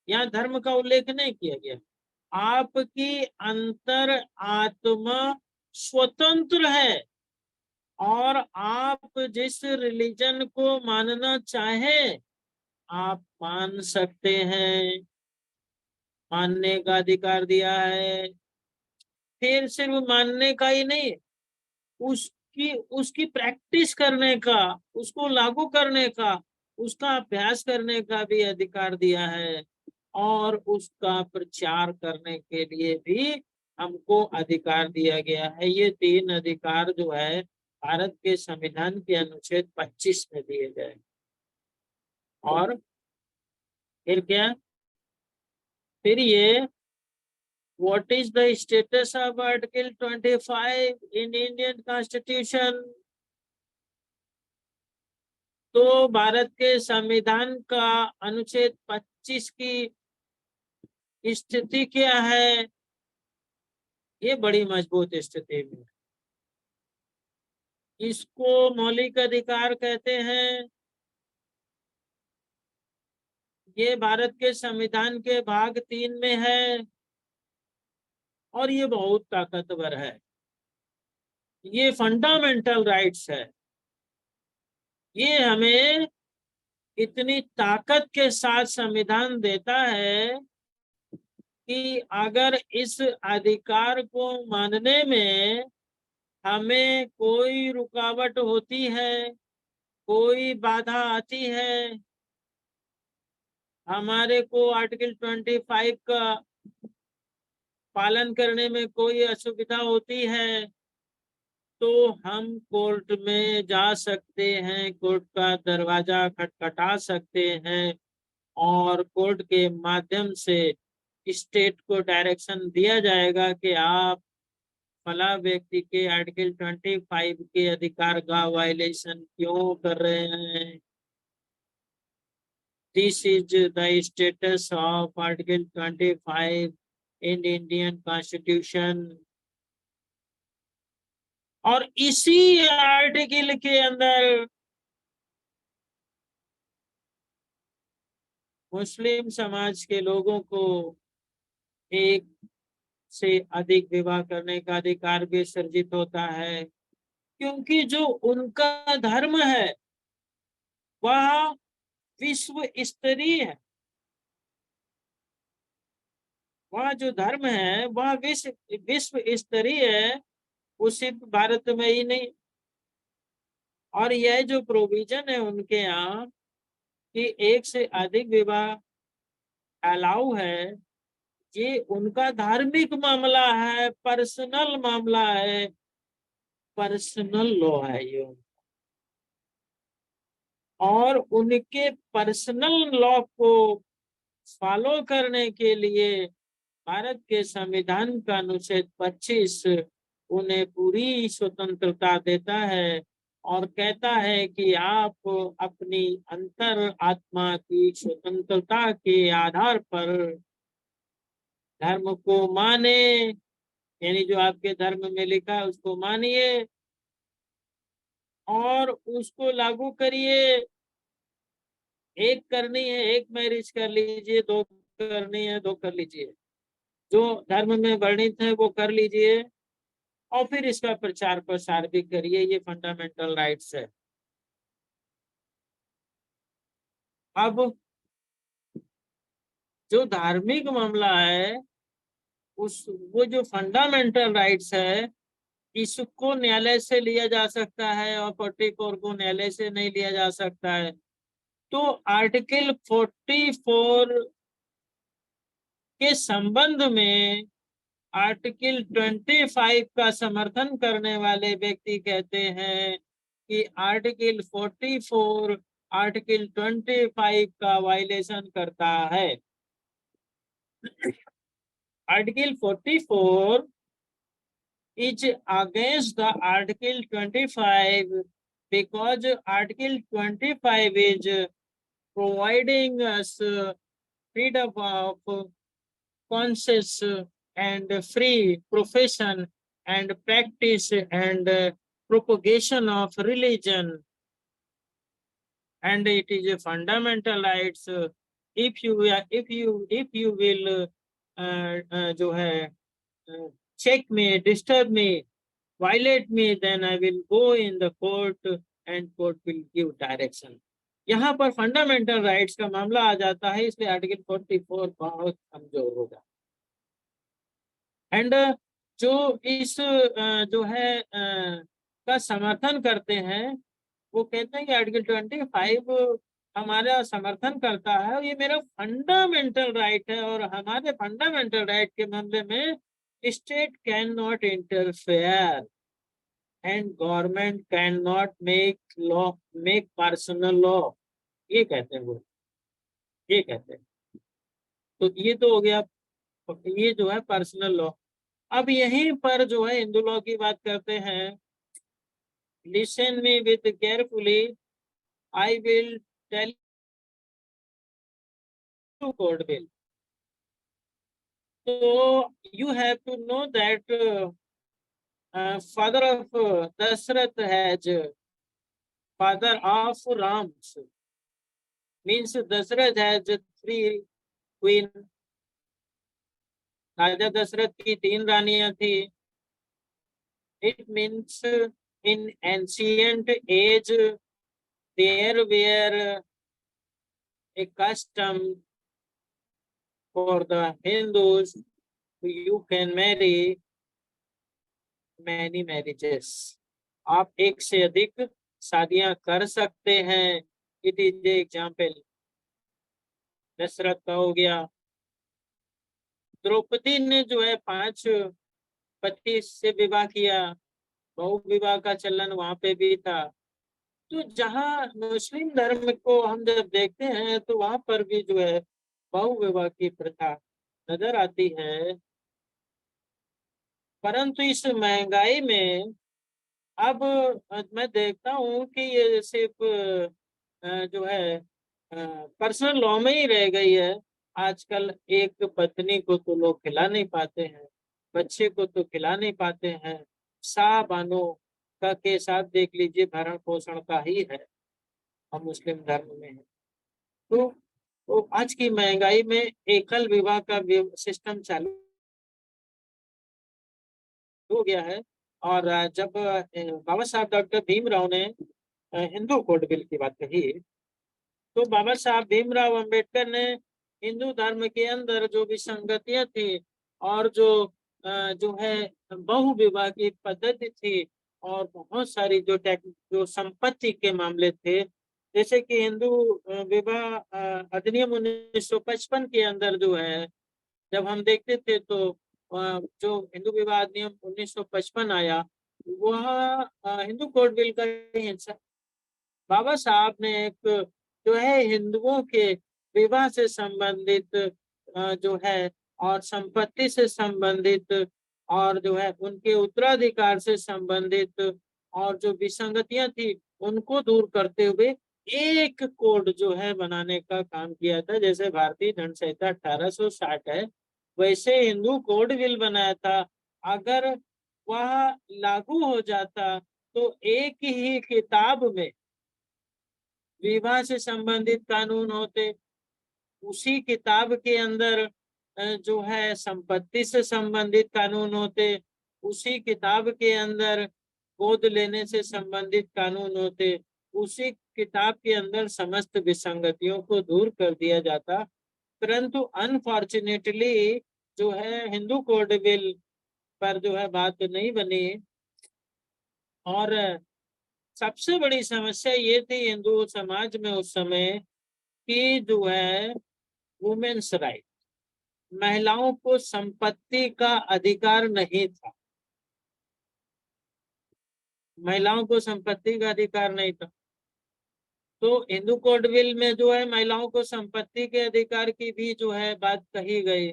यहाँ धर्म का उल्लेख नहीं किया गया। आपकी अंतर आत्मा स्वतंत्र है और आप जिस रिलीजन को मानना चाहे आप मान सकते हैं, मानने का अधिकार दिया है। फिर सिर्फ मानने का ही नहीं, उसकी उसकी प्रैक्टिस करने का, उसको लागू करने का, उसका अभ्यास करने का भी अधिकार दिया है और उसका प्रचार करने के लिए भी हमको अधिकार दिया गया है। ये 3 अधिकार जो है भारत के संविधान के अनुच्छेद 25 में दिए गए। और फिर क्या, फिर ये What is the status of Article 25 in Indian Constitution? तो भारत के संविधान का अनुच्छेद 25 की स्थिति क्या है? ये बड़ी मजबूत स्थिति में, इसको मौलिक अधिकार कहते हैं। ये भारत के संविधान के भाग 3 में है और ये बहुत ताकतवर है। ये फंडामेंटल राइट्स है। ये हमें इतनी ताकत के साथ संविधान देता है कि अगर इस अधिकार को मानने में हमें कोई रुकावट होती है, कोई बाधा आती है, हमारे को आर्टिकल 25 का पालन करने में कोई असुविधा होती है तो हम कोर्ट में जा सकते हैं, कोर्ट का दरवाजा खटखटा सकते हैं और कोर्ट के माध्यम से स्टेट को डायरेक्शन दिया जाएगा कि आप फला व्यक्ति के आर्टिकल 25 के अधिकार का वायलेशन क्यों कर रहे हैं। This is the status of article 25 in Indian constitution. और इसी आर्टिकल के अंदर मुस्लिम समाज के लोगों को एक से अधिक विवाह करने का अधिकार भी सर्जित होता है, क्योंकि जो उनका धर्म है वह विश्व स्तरीय है। वह जो धर्म है वह विश्व स्तरीय है, वो सिर्फ भारत में ही नहीं। और यह जो प्रोविजन है उनके यहाँ कि एक से अधिक विवाह अलाउ है, ये उनका धार्मिक मामला है, पर्सनल मामला है, पर्सनल लॉ है ये। और उनके पर्सनल लॉ को फॉलो करने के लिए भारत के संविधान का अनुच्छेद 25 उन्हें पूरी स्वतंत्रता देता है और कहता है कि आप अपनी अंतर आत्मा की स्वतंत्रता के आधार पर धर्म को माने, यानी जो आपके धर्म में लिखा है उसको मानिए और उसको लागू करिए। एक करनी है एक मैरिज कर लीजिए, दो करनी है दो कर लीजिए, जो धर्म में वर्णित है वो कर लीजिए और फिर इसका प्रचार प्रसार भी करिए। ये फंडामेंटल राइट्स है। अब जो धार्मिक मामला है उस वो जो फंडामेंटल राइट्स है इसको न्यायालय से लिया जा सकता है और 44 को न्यायालय से नहीं लिया जा सकता है। तो आर्टिकल 44 के संबंध में आर्टिकल 25 का समर्थन करने वाले व्यक्ति कहते हैं कि आर्टिकल 44 आर्टिकल 25 का वायलेशन करता है। Article 44 is against the article 25 because article 25 is providing us freedom of conscience and free profession and practice and propagation of religion, and it is a fundamental rights. If you will जो है check me, disturb me, violate me, then I will go in the court and court will give direction. यहाँ पर fundamental rights का मामला आ जाता है, इसलिए article 44 बहुत कमजोर होगा। एंड जो इस जो है का समर्थन करते हैं वो कहते हैं कि आर्टिकल 25 हमारा समर्थन करता है और ये मेरा फंडामेंटल राइट है और हमारे फंडामेंटल राइट के मामले में state can not interfere and government can not make personal law, ये कहते हैं वो, ये कहते हैं। तो ये तो हो गया, ये जो है पर्सनल लॉ। अब यहीं पर जो है हिंदू लॉ की बात करते हैं। Listen me with carefully, I will tell you code bill. So you have to know that father of Dashrath has father of Ram, means Dashrath has 3 queen. राजा दशरथ की 3 रानियां थी। It means in ancient age there were a custom for the Hindus, you can marry many marriages. आप एक से अधिक शादियां कर सकते हैं। इट इज एग्जाम्पल दशरथ का हो गया। द्रौपदी ने जो है 5 पति से विवाह किया, बहु विवाह का चलन वहां पे भी था। तो जहाँ मुस्लिम धर्म को हम जब देखते हैं तो वहां पर भी जो है बहु विवाह की प्रथा नजर आती है। परंतु इस महंगाई में अब मैं देखता हूँ कि ये सिर्फ जो है पर्सनल लॉ में ही रह गई है। आजकल एक पत्नी को तो लोग खिला नहीं पाते हैं, बच्चे को तो खिला नहीं पाते हैं। शाह बानो का के साथ देख लीजिए, भरण पोषण का ही है हम मुस्लिम धर्म में है। तो आज की महंगाई में एकल विवाह का सिस्टम चालू हो गया है। और जब बाबा साहब डॉक्टर भीमराव ने हिंदू कोड बिल की बात कही, तो बाबा साहब भीमराव अंबेडकर ने हिंदू धर्म के अंदर जो विसंगतियां थी और जो है बहु विवाह की पद्धति थी और बहुत सारी जो संपत्ति के मामले थे, जैसे कि हिंदू विवाह अधिनियम 1955 के अंदर जो है जब हम देखते थे तो जो हिंदू विवाह अधिनियम 1955 आया वह हिंदू कोड बिल का ही हिस्सा। बाबा साहब ने एक जो है हिंदुओं के विवाह से संबंधित जो है और संपत्ति से संबंधित और जो है उनके उत्तराधिकार से संबंधित और जो विसंगतियां थी उनको दूर करते हुए एक कोड जो है बनाने का काम किया था। जैसे भारतीय दंड संहिता 1860 है, वैसे हिंदू कोड बिल बनाया था। अगर वह लागू हो जाता तो एक ही किताब में विवाह से संबंधित कानून होते, उसी किताब के अंदर जो है संपत्ति से संबंधित कानून होते, उसी किताब के अंदर गोद लेने से संबंधित कानून होते, उसी किताब के अंदर समस्त विसंगतियों को दूर कर दिया जाता। परंतु अनफॉर्चुनेटली जो है हिंदू कोड बिल पर जो है बात नहीं बनी। और सबसे बड़ी समस्या ये थी हिंदू समाज में उस समय कि जो है वुमेन्स राइट, महिलाओं को संपत्ति का अधिकार नहीं था, महिलाओं को संपत्ति का अधिकार नहीं था। तो हिंदू कोड बिल में जो है महिलाओं को संपत्ति के अधिकार की भी जो है बात कही गई।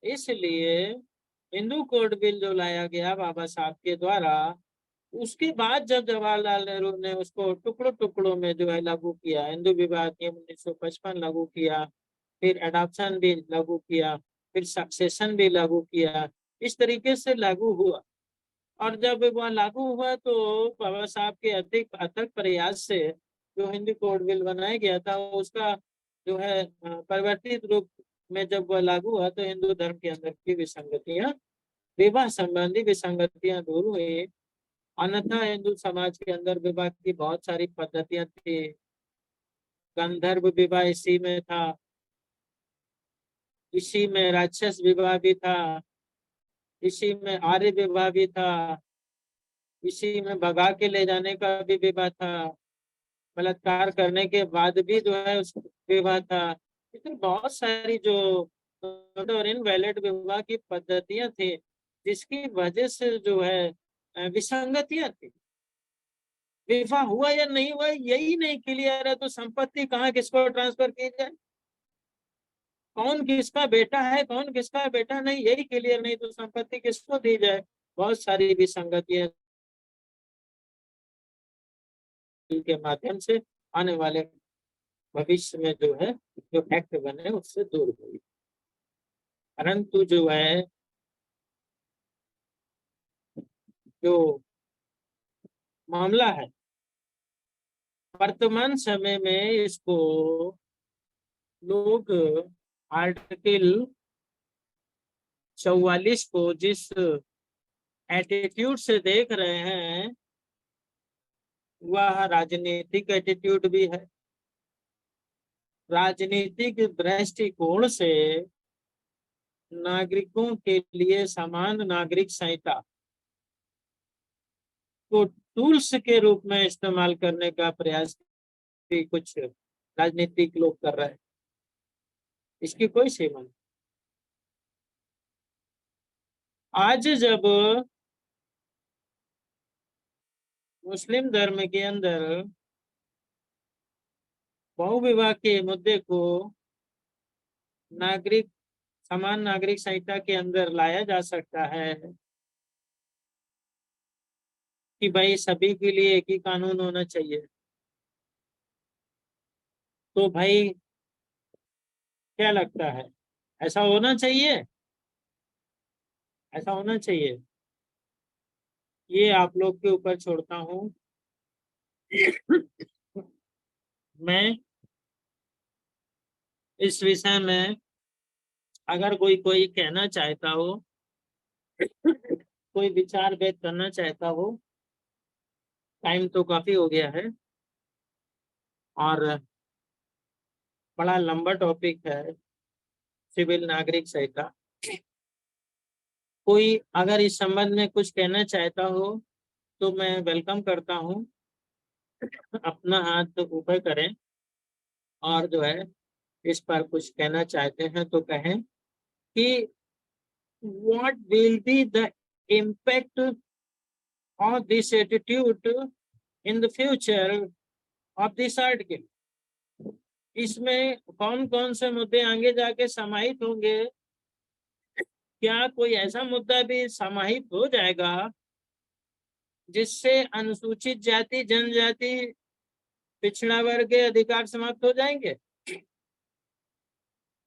इसलिए हिंदू कोड बिल जो लाया गया बाबा साहब के द्वारा, उसके बाद जब जवाहरलाल नेहरू ने उसको टुकड़ों टुकड़ों में जो है लागू किया, हिंदू विवाह अधिनियम 1955 लागू किया, फिर एडॉप्शन भी लागू किया, फिर सक्सेशन भी लागू किया, इस तरीके से लागू हुआ। और जब वह लागू हुआ तो बाबा साहब के अधिक अथक प्रयास से जो हिंदू कोड बिल बनाया गया था उसका जो है परिवर्तित रूप में जब वह लागू हुआ तो हिंदू धर्म के अंदर की विसंगतियां, विवाह संबंधी विसंगतियां दूर हुई। अन्यथा हिंदू समाज के अंदर विवाह की बहुत सारी पद्धतियां थी। गंधर्व विवाह इसी में था, इसी में राक्षस विवाह भी था, इसी में आर्य विवाह भी था, इसी में भगा के ले जाने का भी विवाह था, बलात्कार करने के बाद भी जो है उस विवाह था। इतनी बहुत सारी जो और इनवैलिड विवाह की पद्धतियां थी जिसकी वजह से जो है विसंगतियां थी। विवाह हुआ या नहीं हुआ यही नहीं क्लियर है तो संपत्ति कहाँ किसको ट्रांसफर की जाए, कौन किसका बेटा है कौन किसका बेटा नहीं यही क्लियर नहीं तो संपत्ति किसको दी जाए। बहुत सारी विसंगतियां के माध्यम से आने वाले भविष्य में जो है जो एक्ट बने उससे दूर हुई। परंतु जो है जो मामला है वर्तमान समय में इसको लोग आर्टिकल 44 को जिस एटीट्यूड से देख रहे हैं वह राजनीतिक एटीट्यूड भी है। राजनीतिक दृष्टिकोण से नागरिकों के लिए समान नागरिक संहिता को टूल्स के रूप में इस्तेमाल करने का प्रयास भी कुछ राजनीतिक लोग कर रहे हैं। इसकी कोई सीमा नहीं। आज जब मुस्लिम धर्म के अंदर बहुविवाह के मुद्दे को नागरिक समान नागरिक संहिता के अंदर लाया जा सकता है कि भाई सभी के लिए एक ही कानून होना चाहिए, तो भाई क्या लगता है, ऐसा होना चाहिए? ऐसा होना चाहिए? ये आप लोग के ऊपर छोड़ता हूँ। मैं इस विषय में अगर कोई कहना चाहता हो, कोई विचार व्यक्त करना चाहता हो, टाइम तो काफी हो गया है और बड़ा लंबा टॉपिक है सिविल नागरिक संहिता। कोई अगर इस संबंध में कुछ कहना चाहता हो तो मैं वेलकम करता हूँ, अपना हाथ ऊपर करें और जो है इस पर कुछ कहना चाहते हैं तो कहें कि what will be the impact of this attitude in the future of this article। इसमें कौन कौन से मुद्दे आगे जाके समाहित होंगे? क्या कोई ऐसा मुद्दा भी समाहित हो जाएगा जिससे अनुसूचित जाति, जनजाति, पिछड़ा वर्ग के अधिकार समाप्त हो जाएंगे?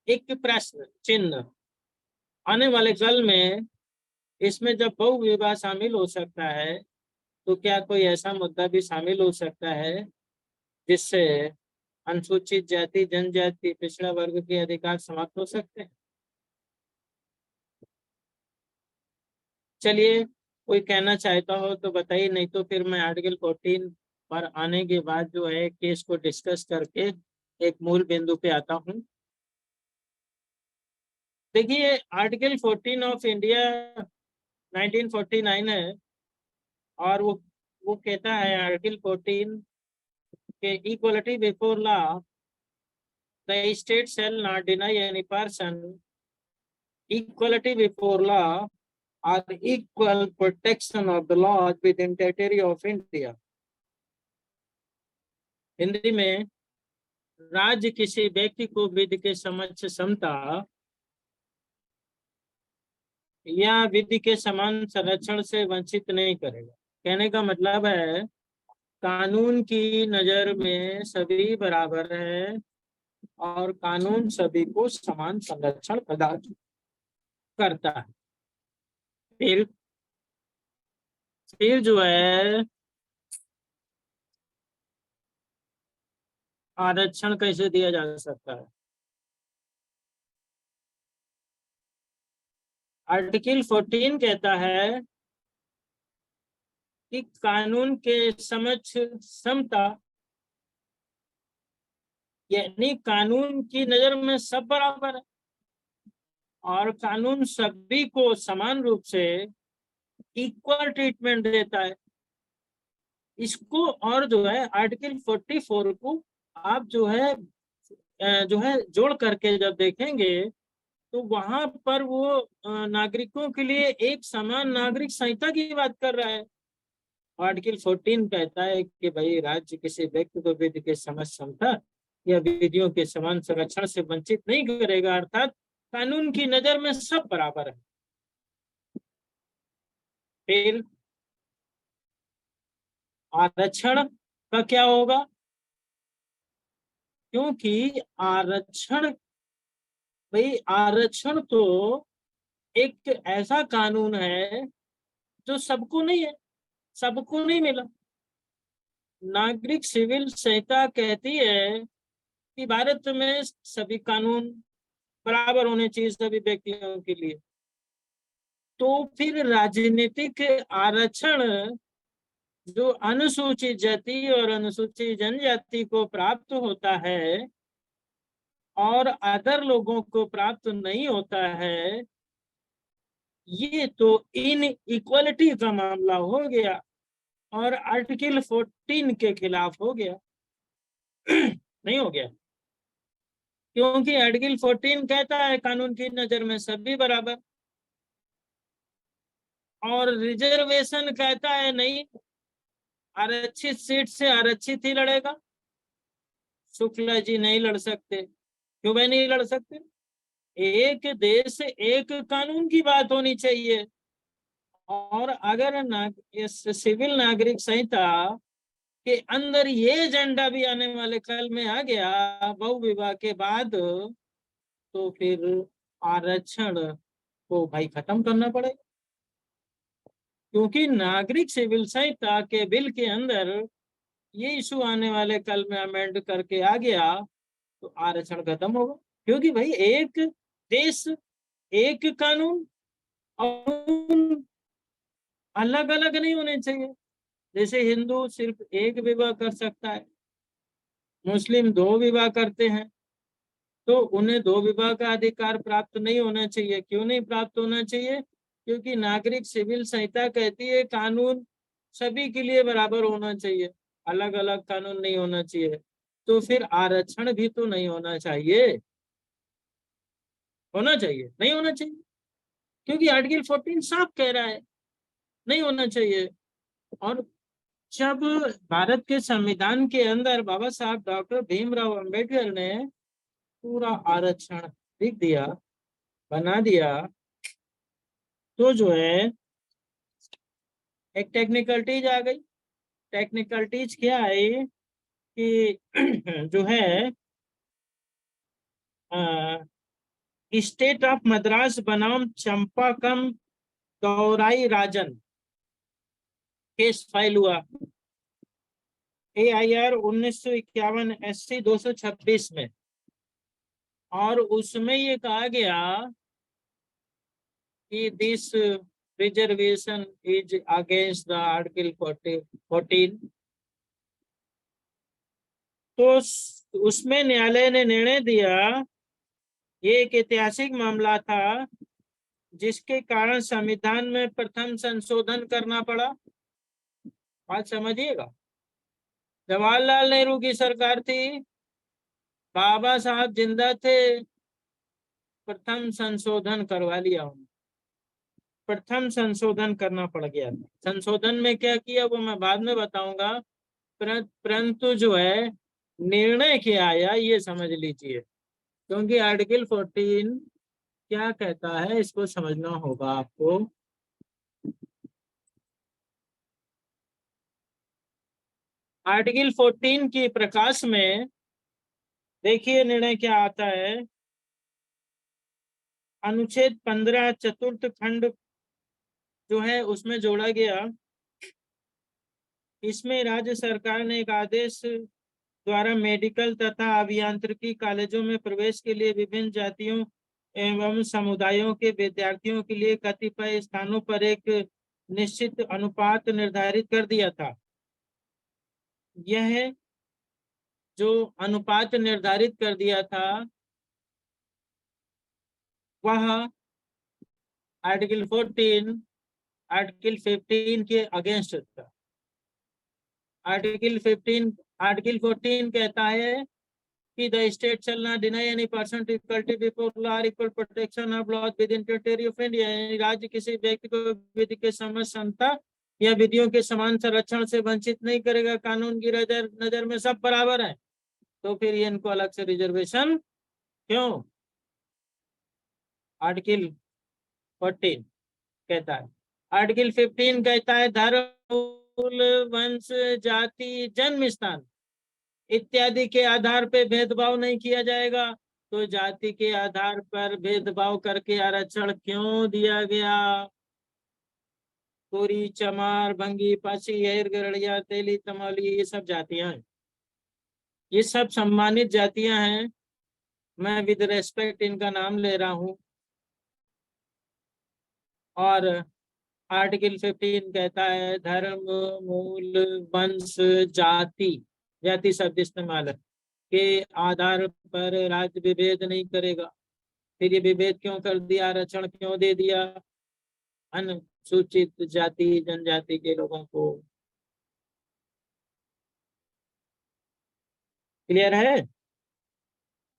एक प्रश्न चिन्ह। आने वाले कल में इसमें जब बहुविवाह शामिल हो सकता है तो क्या कोई ऐसा मुद्दा भी शामिल हो सकता है जिससे अनुसूचित जाति, जनजाति, पिछड़ा वर्ग के अधिकार समाप्त हो सकते हैं? चलिए, कोई कहना चाहता हो तो बताइए, नहीं तो फिर मैं आर्टिकल 14 पर आने के बाद जो है केस को डिस्कस करके एक मूल बिंदु पे आता हूँ। देखिए, आर्टिकल 14 ऑफ इंडिया 1949 है और वो कहता है आर्टिकल 14 के equality before law, the state shall not deny any person equality before law और equal protection of the law within territory of India. Hindi में, राज्य किसी व्यक्ति को विधि के समक्ष समता या विधि के समान संरक्षण से वंचित नहीं करेगा। कहने का मतलब है कानून की नजर में सभी बराबर है और कानून सभी को समान संरक्षण प्रदान करता है। फिर जो है आरक्षण कैसे दिया जा सकता है? आर्टिकल 14 कहता है कि कानून के समक्ष समता, यानी कानून की नजर में सब बराबर है और कानून सभी को समान रूप से इक्वल ट्रीटमेंट देता है। इसको और जो है आर्टिकल 44 को आप जो है जोड़ करके जब देखेंगे तो वहां पर वो नागरिकों के लिए एक समान नागरिक संहिता की बात कर रहा है। आर्टिकल 14 कहता है कि भाई राज्य किसी व्यक्ति को विधि के समक्ष समता या विधियों के समान संरक्षण से वंचित नहीं करेगा, अर्थात कानून की नजर में सब बराबर है। फिर आरक्षण का क्या होगा? क्योंकि आरक्षण तो एक ऐसा कानून है जो सबको नहीं है, सबको नहीं मिला। नागरिक सिविल संहिता कहती है कि भारत में सभी कानून बराबर होने चाहिए सभी व्यक्तियों के लिए। तो फिर राजनीतिक आरक्षण जो अनुसूचित जाति और अनुसूचित जनजाति को प्राप्त होता है और अदर लोगों को प्राप्त नहीं होता है, ये तो इन इक्वलिटी का मामला हो गया और आर्टिकल 14 के खिलाफ हो गया। नहीं हो गया? क्योंकि आर्टिकल 14 कहता है कानून की नजर में सभी बराबर, और रिजर्वेशन कहता है नहीं, आरक्षित सीट से आरक्षित ही लड़ेगा। शुक्ला जी नहीं लड़ सकते। क्यों भाई नहीं लड़ सकते? एक देश एक कानून की बात होनी चाहिए। और अगर इस सिविल नागरिक संहिता के अंदर ये एजेंडा भी आने वाले कल में आ गया बहुविवाह के बाद, तो फिर आरक्षण को भाई खत्म करना पड़ेगा। क्योंकि नागरिक सिविल संहिता के बिल के अंदर ये इशू आने वाले कल में अमेंड करके आ गया तो आरक्षण खत्म होगा। क्योंकि भाई एक देश एक कानून, और अलग अलग नहीं होने चाहिए। जैसे हिंदू सिर्फ एक विवाह कर सकता है, मुस्लिम 2 विवाह करते हैं, तो उन्हें 2 विवाह का अधिकार प्राप्त नहीं होना चाहिए। क्यों नहीं प्राप्त होना चाहिए? क्योंकि नागरिक सिविल संहिता कहती है कानून सभी के लिए बराबर होना चाहिए, अलग अलग कानून नहीं होना चाहिए। तो फिर आरक्षण भी तो नहीं होना चाहिए। होना चाहिए? नहीं होना चाहिए, क्योंकि आर्टिकल 14 साफ कह रहा है नहीं होना चाहिए। और जब भारत के संविधान के अंदर बाबा साहब डॉक्टर भीमराव अंबेडकर ने पूरा आरक्षण लिख दिया, बना दिया, तो जो है एक टेक्निकलिटीज आ गई। टेक्निकलिटीज क्या है कि जो है स्टेट ऑफ मद्रास बनाम चंपाकम गौराई राजन केस फाइल हुआ, AIR 1951 SC 226 में। और उसमें ये कहा गया कि this reservation is against the article 14। तो उसमें न्यायालय ने निर्णय दिया, ये एक ऐतिहासिक मामला था जिसके कारण संविधान में प्रथम संशोधन करना पड़ा। बात समझिएगा, जवाहरलाल नेहरू की सरकार थी, बाबा साहब जिंदा थे, प्रथम संशोधन करवा लिया उन्होंने। प्रथम संशोधन करना पड़ गया था। संशोधन में क्या किया वो मैं बाद में बताऊंगा, परंतु जो है निर्णय क्या आया ये समझ लीजिए। क्योंकि आर्टिकल 14 क्या कहता है इसको समझना होगा आपको। आर्टिकल 14 के प्रकाश में देखिए निर्णय क्या आता है। अनुच्छेद 15 चतुर्थ खंड जो है उसमें जोड़ा गया। इसमें राज्य सरकार ने एक आदेश द्वारा मेडिकल तथा अभियांत्रिकी कॉलेजों में प्रवेश के लिए विभिन्न जातियों एवं समुदायों के विद्यार्थियों के लिए कतिपय स्थानों पर एक निश्चित अनुपात निर्धारित कर दिया था। यह जो अनुपात निर्धारित कर दिया था वह आर्टिकल 14 आर्टिकल 15 के अगेंस्ट था। आर्टिकल 14 कहता है कि the state shall not deny any person to equality before law और equal protection of law within territory of India. यानी राज्य किसी व्यक्ति को विधि के समता या विधियों के समान संरक्षण से वंचित नहीं करेगा। कानून की नजर में सब बराबर है, तो फिर ये इनको अलग से रिजर्वेशन क्यों? आर्टिकल 14 कहता है। आर्टिकल 15 कहता है धर्म, कुल, वंश, जाति, जन्म स्थान इत्यादि के आधार पे भेदभाव नहीं किया जाएगा। तो जाति के आधार पर भेदभाव करके आरक्षण क्यों दिया गया? कोरी, चमार, भंगी, पासी, हेर, गरड़िया, तेली, तमौली ये सब जातियां हैं, ये सब सम्मानित जातियां हैं। मैं विद रेस्पेक्ट इनका नाम ले रहा हूं। और आर्टिकल 15 कहता है धर्म, मूल, वंश, जाति, जाति शब्द इस्तेमाल है, के आधार पर राज्य विभेद नहीं करेगा। फिर ये विभेद क्यों कर दिया, आरक्षण क्यों दे दिया अनुसूचित जाति जनजाति के लोगों को? क्लियर है?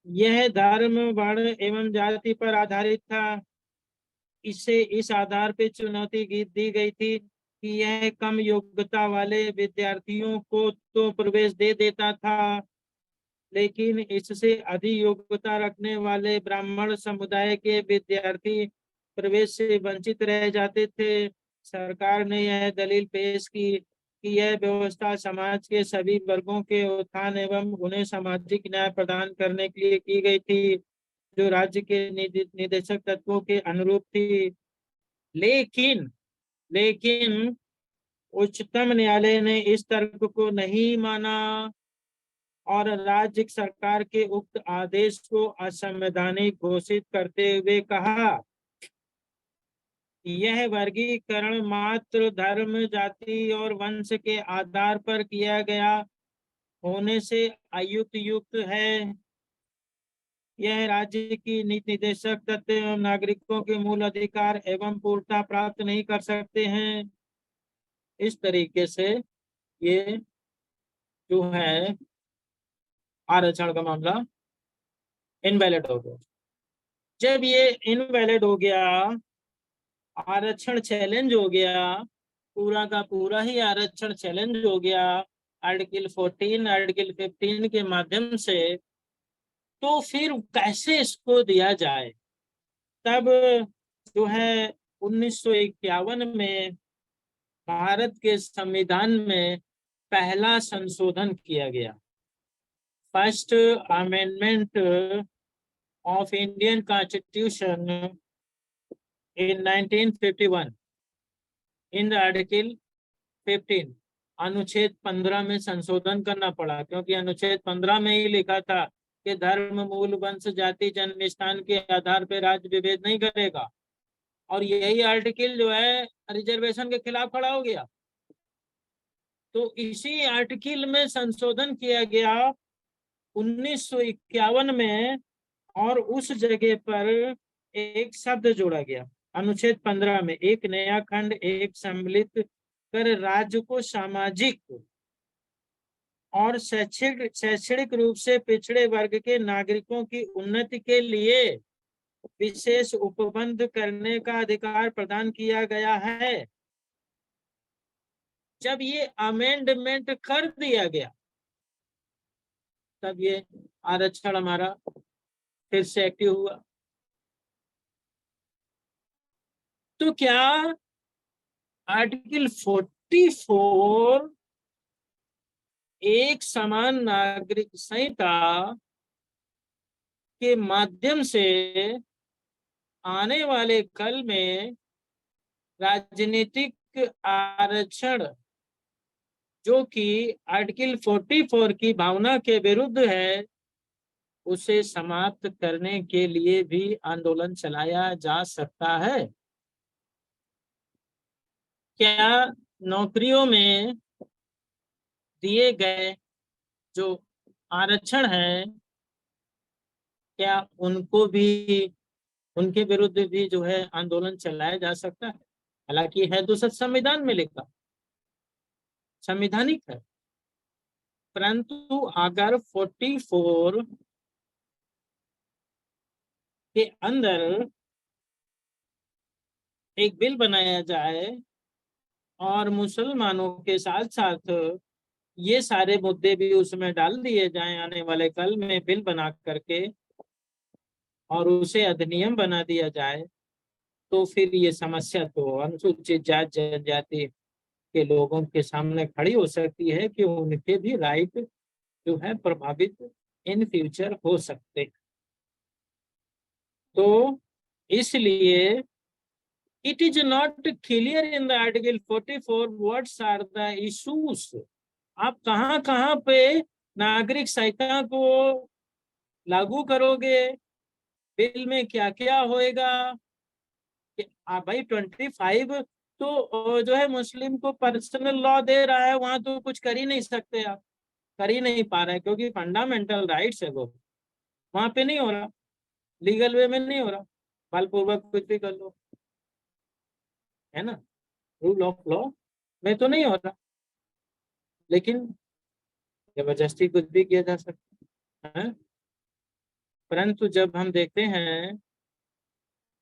यह धर्म वर्ण एवं जाति पर आधारित था। इसे इस आधार पे चुनौती दी गई थी कि यह कम योग्यता वाले विद्यार्थियों को तो प्रवेश दे देता था, लेकिन इससे अधिक योग्यता रखने वाले ब्राह्मण समुदाय के विद्यार्थी प्रवेश से वंचित रह जाते थे। सरकार ने यह दलील पेश की कि यह व्यवस्था समाज के सभी वर्गों के उत्थान एवं उन्हें सामाजिक न्याय प्रदान करने के लिए की गई थी, जो राज्य के निदेशक तत्वों के अनुरूप थी। लेकिन लेकिन उच्चतम न्यायालय ने इस तर्क को नहीं माना और राज्य सरकार के उक्त आदेश को असंवैधानिक घोषित करते हुए कहा, यह वर्गीकरण मात्र धर्म, जाति और वंश के आधार पर किया गया होने से अयुक्त है। यह राज्य की नीति निदेशक तत्व एवं नागरिकों के मूल अधिकार एवं पूर्णता प्राप्त नहीं कर सकते हैं। इस तरीके से ये जो है आरक्षण का मामला इनवैलिड हो गया। जब ये इनवैलिड हो गया, आरक्षण चैलेंज हो गया, पूरा का पूरा ही आरक्षण चैलेंज हो गया आर्टिकल 14, आर्टिकल 15 के माध्यम से, तो फिर कैसे इसको दिया जाए? तब जो है 1951 में भारत के संविधान में पहला संशोधन किया गया। First amendment of Indian constitution in 1951 in the article 15, अनुच्छेद 15 में संशोधन करना पड़ा, क्योंकि अनुच्छेद 15 में ही लिखा था कि धर्म, मूल, वंश, जाति, जन्म स्थान के आधार पर राज्य विभेद नहीं करेगा, और यही आर्टिकल जो है रिजर्वेशन के खिलाफ खड़ा हो गया। तो इसी आर्टिकल में संशोधन किया गया 1951 में, और उस जगह पर एक शब्द जोड़ा गया अनुच्छेद 15 में, एक नया खंड एक सम्मिलित कर राज्य को सामाजिक और शैक्षणिक रूप से पिछड़े वर्ग के नागरिकों की उन्नति के लिए विशेष उपबंध करने का अधिकार प्रदान किया गया है। जब ये अमेंडमेंट कर दिया गया, तब ये आरक्षण हमारा फिर से एक्टिव हुआ। तो क्या आर्टिकल 44 एक समान नागरिक संहिता के माध्यम से आने वाले कल में राजनीतिक आरक्षण, जो कि आर्टिकल 44 की भावना के विरुद्ध है, उसे समाप्त करने के लिए भी आंदोलन चलाया जा सकता है? क्या नौकरियों में दिए गए जो आरक्षण है, क्या उनको भी, उनके विरुद्ध भी जो है आंदोलन चलाया जा सकता है? हालांकि है तो सब संविधान में लिखा, संवैधानिक है, परंतु अगर 44 के अंदर एक बिल बनाया जाए और मुसलमानों के साथ साथ ये सारे मुद्दे भी उसमें डाल दिए जाएं आने वाले कल में बिल बना करके, और उसे अधिनियम बना दिया जाए, तो फिर ये समस्या तो अनुसूचित जाति जनजाति के लोगों के सामने खड़ी हो सकती है कि उनके भी राइट जो है प्रभावित इन फ्यूचर हो सकते हैं। तो इसलिए it is not clear in the article 44 what are the issues। आप कहाँ पे नागरिक संहिता को लागू करोगे, बिल में क्या क्या होएगा? भाई 25 तो जो है मुस्लिम को पर्सनल लॉ दे रहा है, वहां तो कुछ कर ही नहीं सकते, आप कर ही नहीं पा रहे, क्योंकि फंडामेंटल राइट्स है वो, वहां पे नहीं हो रहा, लीगल वे में नहीं हो रहा, बलपूर्वक कुछ भी कर लो, है ना, रूल ऑफ लॉ में तो नहीं हो रहा, लेकिन जबरदस्ती कुछ भी किया जा सकता है। परंतु जब हम देखते हैं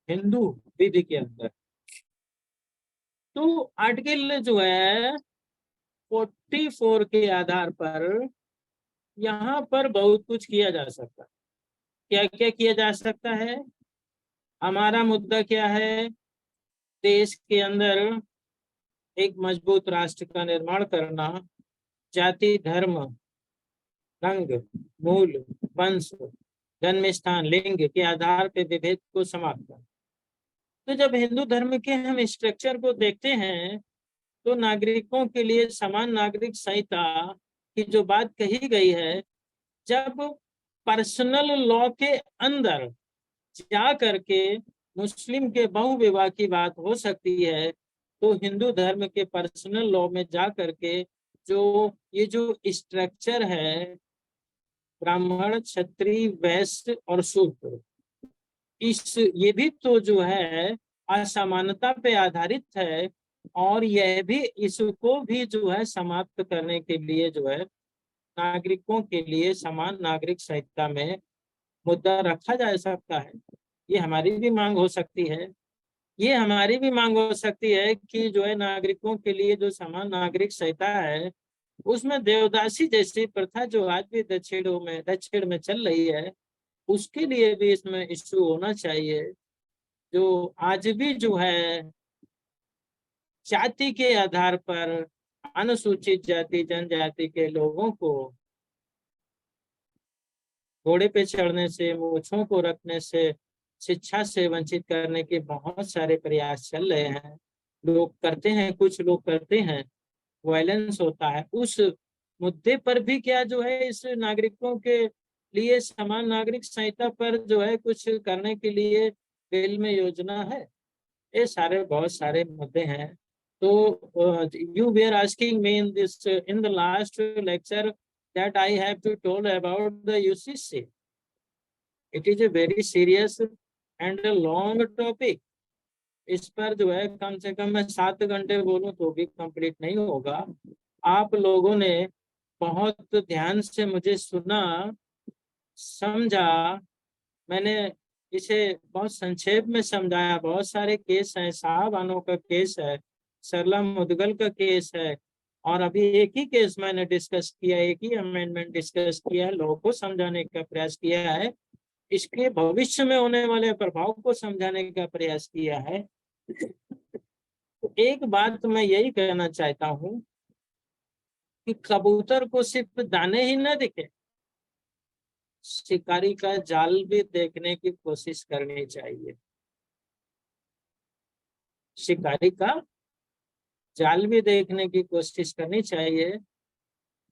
हिंदू विधि के अंदर, तो आर्टिकल जो है 44 के आधार पर यहाँ पर बहुत कुछ किया जा सकता है। क्या क्या किया जा सकता है? हमारा मुद्दा क्या है? देश के अंदर एक मजबूत राष्ट्र का निर्माण करना, जाति, धर्म, रंग, मूल, वंश, जन्म स्थान, लिंग के आधार पर विभेद को समाप्त करना। तो जब हिंदू धर्म के हम स्ट्रक्चर को देखते हैं, तो नागरिकों के लिए समान नागरिक संहिता की जो बात कही गई है, जब पर्सनल लॉ के अंदर जा करके मुस्लिम के बहुविवाह की बात हो सकती है, तो हिंदू धर्म के पर्सनल लॉ में जा करके ये जो स्ट्रक्चर है, ब्राह्मण, क्षत्रिय, वैश्य और शूद्र, ये भी तो जो है असमानता पे आधारित है, और यह भी इसको भी जो है समाप्त करने के लिए जो है नागरिकों के लिए समान नागरिक संहिता में मुद्दा रखा जा सकता है। ये हमारी भी मांग हो सकती है। ये हमारी भी मांग हो सकती है कि जो है नागरिकों के लिए जो समान नागरिक संहिता है, उसमें देवदासी जैसी प्रथा जो आज भी दक्षिण में चल रही है, उसके लिए भी इसमें इश्यू होना चाहिए। जो आज भी जो है जाति के आधार पर अनुसूचित जाति जनजाति के लोगों को घोड़े पे चढ़ने से, मूछों को रखने से, शिक्षा से वंचित करने के बहुत सारे प्रयास चल रहे हैं। लोग करते हैं, कुछ लोग करते हैं, वायलेंस होता है। उस मुद्दे पर भी क्या जो है इस नागरिकों के लिए समान नागरिक संहिता पर जो है कुछ करने के लिए बिल में योजना है? ये सारे बहुत सारे मुद्दे हैं। तो you were asking me in the last lecture that I have to told about the UCC. It is a very serious and a long topic. इस पर जो है कम से कम मैं 7 घंटे बोलूं तो भी कंप्लीट नहीं होगा। आप लोगों ने बहुत ध्यान से मुझे सुना, समझा। मैंने इसे बहुत संक्षेप में समझाया। बहुत सारे केस हैं, शाहबानो का केस है, सरला मुदगल का केस है, और अभी एक ही केस मैंने डिस्कस किया, एक ही अमेंडमेंट डिस्कस किया है, लोगों को समझाने का प्रयास किया है, इसके भविष्य में होने वाले प्रभाव को समझाने का प्रयास किया है। तो एक बात मैं यही कहना चाहता हूं कि कबूतर को सिर्फ दाने ही न दिखे, शिकारी का जाल भी देखने की कोशिश करनी चाहिए। शिकारी का जाल भी देखने की कोशिश करनी चाहिए,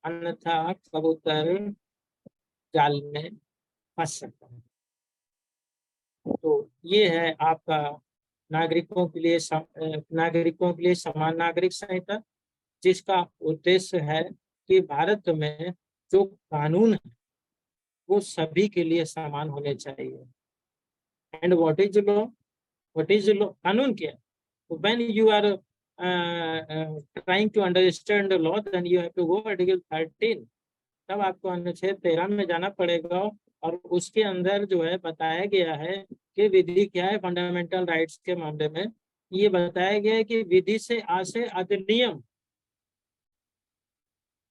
अन्यथा कबूतर जाल में फंस सकता है। तो ये है आपका नागरिकों के लिए समान नागरिक संहिता, जिसका उद्देश्य है कि भारत में जो कानून है वो सभी के लिए समान होने चाहिए। And what is law? कानून क्या है? When you are trying to understand the law, then you have to go article 13. तब आपको अनुच्छेद 13 में जाना पड़ेगा, और उसके अंदर जो है बताया गया है कि विधि क्या है। फंडामेंटल राइट्स के मामले में ये बताया गया है कि विधि से आशय अधिनियम,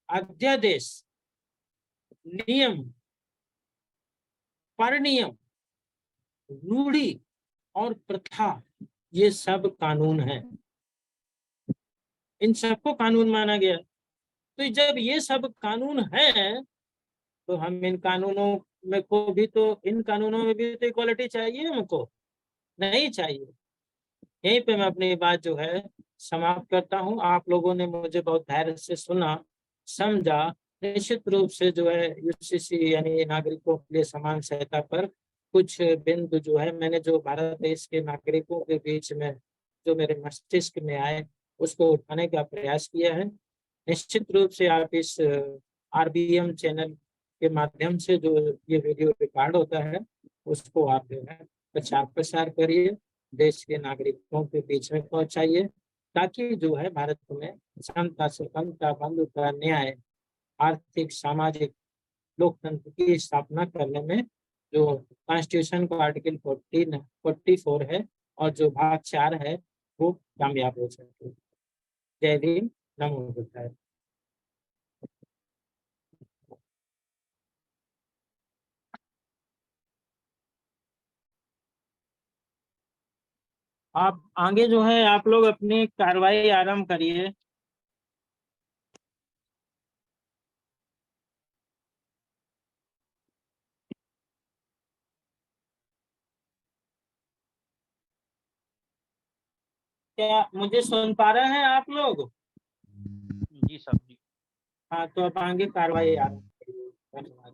अध्यादेश, नियम, परिनियम, रूढ़ि और प्रथा, ये सब कानून है। इन सबको कानून माना गया। तो जब ये सब कानून है, तो हम इन कानूनों में इन कानूनों में भी तो इक्वालिटी चाहिए हमको? नहीं चाहिए। यहीं पे मैं अपनी बात जो है समाप्त करता हूँ। आप लोगों ने मुझे बहुत धैर्य से सुना, समझा। निश्चित रूप से जो है यूसीसी यानी नागरिकों के लिए समान संहिता पर कुछ बिंदु जो है मैंने जो भारत देश के नागरिकों के बीच में जो मेरे मस्तिष्क में आए उसको उठाने का प्रयास किया है। निश्चित रूप से आप इस RBM चैनल के माध्यम से जो ये वीडियो रिकॉर्ड होता है उसको आप जो है प्रचार प्रसार करिए, देश के नागरिकों के बीच में पहुंचाइए, ताकि जो है भारत में समता, स्वतंत्रता, बंधुता, न्याय, आर्थिक, सामाजिक लोकतंत्र की स्थापना करने में जो कॉन्स्टिट्यूशन का आर्टिकल 44 है और जो भाग 4 है वो कामयाब हो सके। जय भीम, नमो बुद्धाय। आप आगे जो है आप लोग अपनी कार्रवाई आरंभ करिए। क्या मुझे सुन पा रहे हैं आप लोग? जी सर जी। हाँ, तो अब आगे कार्रवाई आरंभ करिए। धन्यवाद।